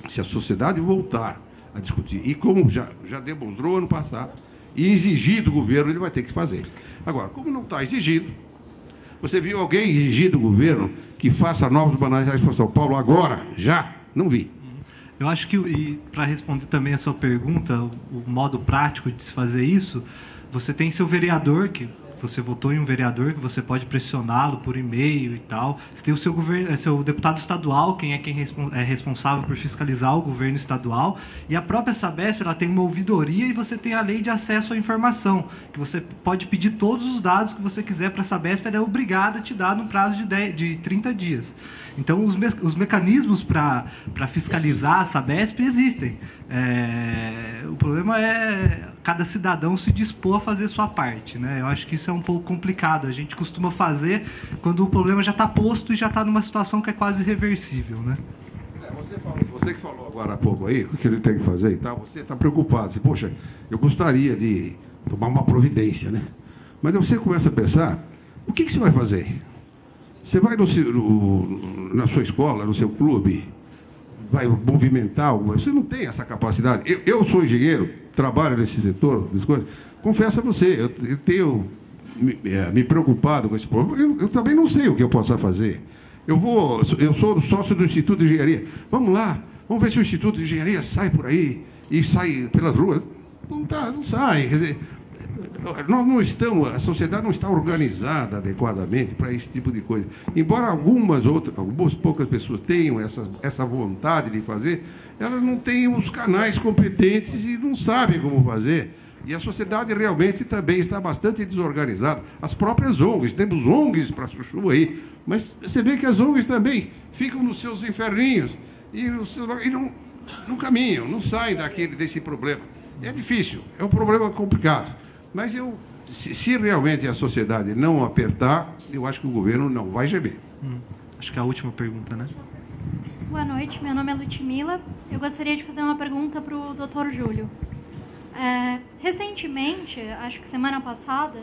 Speaker 3: que se a sociedade voltar a discutir, e como já demonstrou ano passado, e exigir do governo, ele vai ter que fazer. Agora, como não está exigindo, você viu alguém exigir do governo que faça novos banais para São Paulo agora? Já? Não vi.
Speaker 1: Eu acho que, para responder também a sua pergunta, o modo prático de se fazer isso, você tem seu vereador, que você votou em um vereador, que você pode pressioná-lo por e-mail e tal. Você tem o seu deputado estadual, quem é responsável por fiscalizar o governo estadual. E a própria Sabesp, ela tem uma ouvidoria e você tem a lei de acesso à informação, que você pode pedir todos os dados que você quiser para a Sabesp, ela é obrigada a te dar no prazo de 30 dias. Então, os mecanismos para fiscalizar a Sabesp existem. O problema é cada cidadão se dispor a fazer sua parte, né? Eu acho que isso é um pouco complicado. A gente costuma fazer quando o problema já está posto e já está numa situação que é quase irreversível, né?
Speaker 3: Você que falou agora há pouco aí, o que ele tem que fazer e tal, você está preocupado. Você, poxa, eu gostaria de tomar uma providência, né? Mas você começa a pensar, o que você vai fazer? Você vai na sua escola, no seu clube, vai movimentar alguma... Você não tem essa capacidade. Eu sou engenheiro, trabalho nesse setor, das coisas. Confesso a você, eu tenho me preocupado com esse problema. Eu também não sei o que eu possa fazer. Eu sou sócio do Instituto de Engenharia. Vamos lá, vamos ver se o Instituto de Engenharia sai por aí e sai pelas ruas. Não sai. Quer dizer, a sociedade não está organizada adequadamente para esse tipo de coisa. Embora algumas poucas pessoas tenham essa vontade de fazer, elas não têm os canais competentes e não sabem como fazer. E a sociedade realmente também está bastante desorganizada. As próprias ONGs, temos ONGs para chuchu aí, mas você vê que as ONGs também ficam nos seus inferninhos e não caminham, não saem desse problema. É difícil, é um problema complicado. Mas se realmente a sociedade não apertar, eu acho que o governo não vai gemer.
Speaker 1: Acho que é a última pergunta, né?
Speaker 12: Boa noite, meu nome é Ludmila. Eu gostaria de fazer uma pergunta para o Dr. Júlio. Recentemente, acho que semana passada,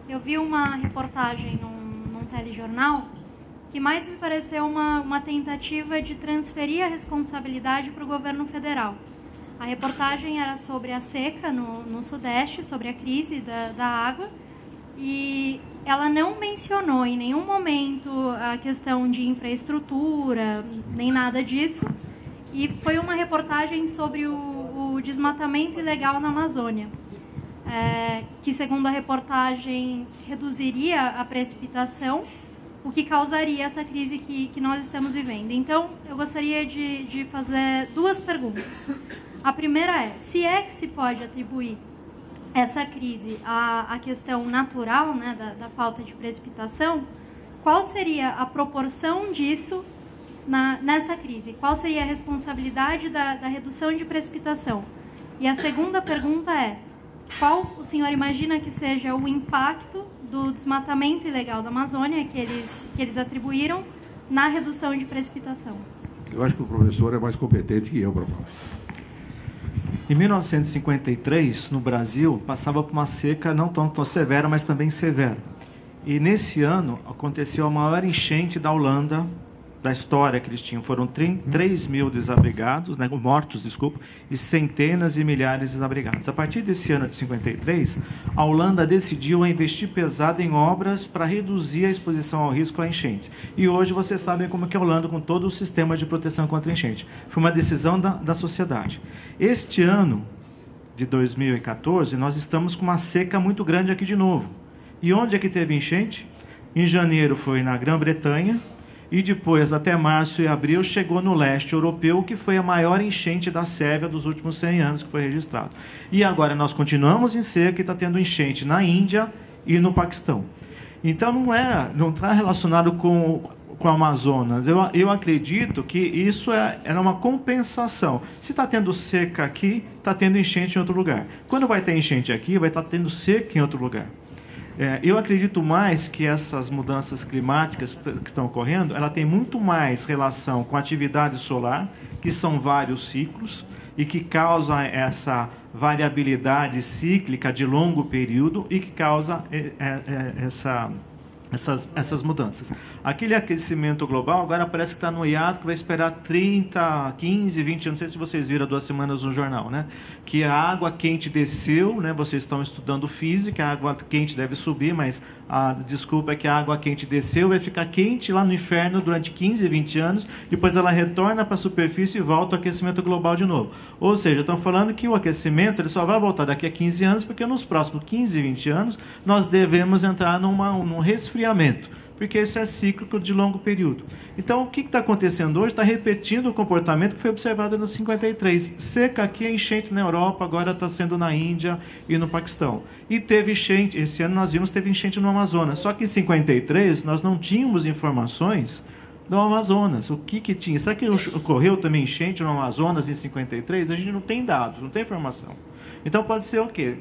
Speaker 12: eu vi uma reportagem num telejornal que mais me pareceu uma tentativa de transferir a responsabilidade para o governo federal. A reportagem era sobre a seca no Sudeste, sobre a crise da água, e ela não mencionou em nenhum momento a questão de infraestrutura, nem nada disso, e foi uma reportagem sobre o desmatamento ilegal na Amazônia, que, segundo a reportagem, reduziria a precipitação, o que causaria essa crise que nós estamos vivendo. Então, eu gostaria de fazer duas perguntas. A primeira é, se é que se pode atribuir essa crise à questão natural, né, da falta de precipitação, qual seria a proporção disso nessa crise? Qual seria a responsabilidade da redução de precipitação? E a segunda pergunta é, qual o senhor imagina que seja o impacto do desmatamento ilegal da Amazônia que eles atribuíram na redução de precipitação?
Speaker 3: Eu acho que o professor é mais competente que eu para falar.
Speaker 2: Em 1953, no Brasil, passava por uma seca não tão severa, mas também severa. E nesse ano aconteceu a maior enchente da Holanda, da história que eles tinham. Foram 3 mil desabrigados, né, mortos, desculpa, e centenas e milhares de desabrigados. A partir desse ano de 53, a Holanda decidiu investir pesado em obras para reduzir a exposição ao risco a enchentes. E hoje vocês sabem como que é a Holanda com todo o sistema de proteção contra enchente. Foi uma decisão da sociedade. Este ano de 2014, nós estamos com uma seca muito grande aqui de novo. E onde é que teve enchente? Em janeiro foi na Grã-Bretanha, e depois, até março e abril, chegou no leste europeu, que foi a maior enchente da Sérvia dos últimos 100 anos que foi registrado. E agora nós continuamos em seca e está tendo enchente na Índia e no Paquistão. Então não está relacionado com o Amazonas. Eu acredito que isso era uma compensação. Se está tendo seca aqui, está tendo enchente em outro lugar. Quando vai ter enchente aqui, vai estar tendo seca em outro lugar. Eu acredito mais que essas mudanças climáticas que estão ocorrendo, ela tem muito mais relação com a atividade solar, que são vários ciclos, e que causa essa variabilidade cíclica de longo período e que causa essas mudanças. Aquele aquecimento global agora parece que está no hiato, que vai esperar 30, 15, 20, não sei se vocês viram há 2 semanas no jornal, né? Que a água quente desceu, né? Vocês estão estudando física, a água quente deve subir, mas a desculpa é que a água quente desceu, vai ficar quente lá no inferno durante 15, 20 anos, depois ela retorna para a superfície e volta ao aquecimento global de novo. Ou seja, estão falando que o aquecimento ele só vai voltar daqui a 15 anos, porque nos próximos 15, 20 anos nós devemos entrar num resfriamento, porque isso é cíclico de longo período. Então, o que está acontecendo hoje? Está repetindo o comportamento que foi observado no 53. Seca aqui, enchente na Europa, agora está sendo na Índia e no Paquistão. E teve enchente, esse ano nós vimos, teve enchente no Amazonas. Só que em 53 nós não tínhamos informações do Amazonas. O que tinha? Será que ocorreu também enchente no Amazonas em 53? A gente não tem dados, não tem informação. Então pode ser o quê?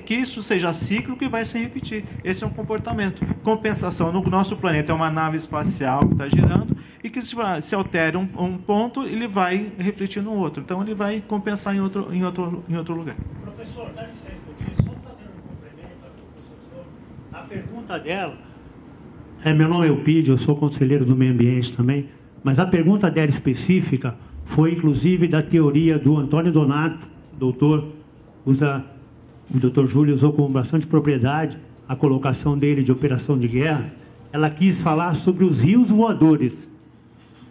Speaker 2: Que isso seja cíclico e vai se repetir. Esse é um comportamento. Compensação no nosso planeta é uma nave espacial que está girando e que se altera um ponto, ele vai refletir no outro. Então ele vai compensar em outro lugar.
Speaker 13: Professor, dá licença, porque só fazendo um complemento aqui para o professor. A pergunta dela... meu nome é Eupídio, eu sou conselheiro do meio ambiente também, mas a pergunta dela específica foi inclusive da teoria do Antônio Donato, doutor, o doutor Júlio usou com bastante propriedade a colocação dele de operação de guerra. Ela quis falar sobre os rios voadores.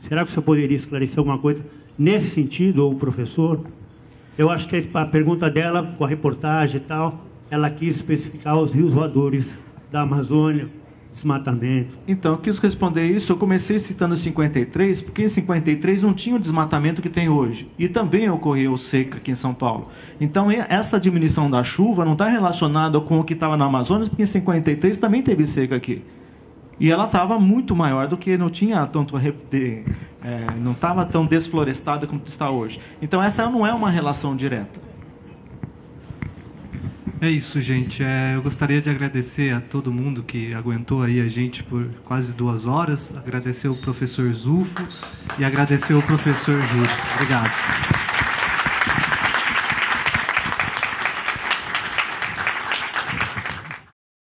Speaker 13: Será que o senhor poderia esclarecer alguma coisa nesse sentido, ou o professor? Eu acho que a pergunta dela, com a reportagem e tal, ela quis especificar os rios voadores da Amazônia, desmatamento.
Speaker 2: Então, eu quis responder isso. Eu comecei citando 53, porque em 53 não tinha o desmatamento que tem hoje. E também ocorreu seca aqui em São Paulo. Então, essa diminuição da chuva não está relacionada com o que estava na Amazônia, porque em 53 também teve seca aqui. E ela estava muito maior do que não tinha tanto... não estava tão desflorestada como está hoje. Então, essa não é uma relação direta.
Speaker 1: É isso, gente. Eu gostaria de agradecer a todo mundo que aguentou aí a gente por quase 2 horas. Agradecer o professor Zulfo e agradecer o professor Júlio. Obrigado.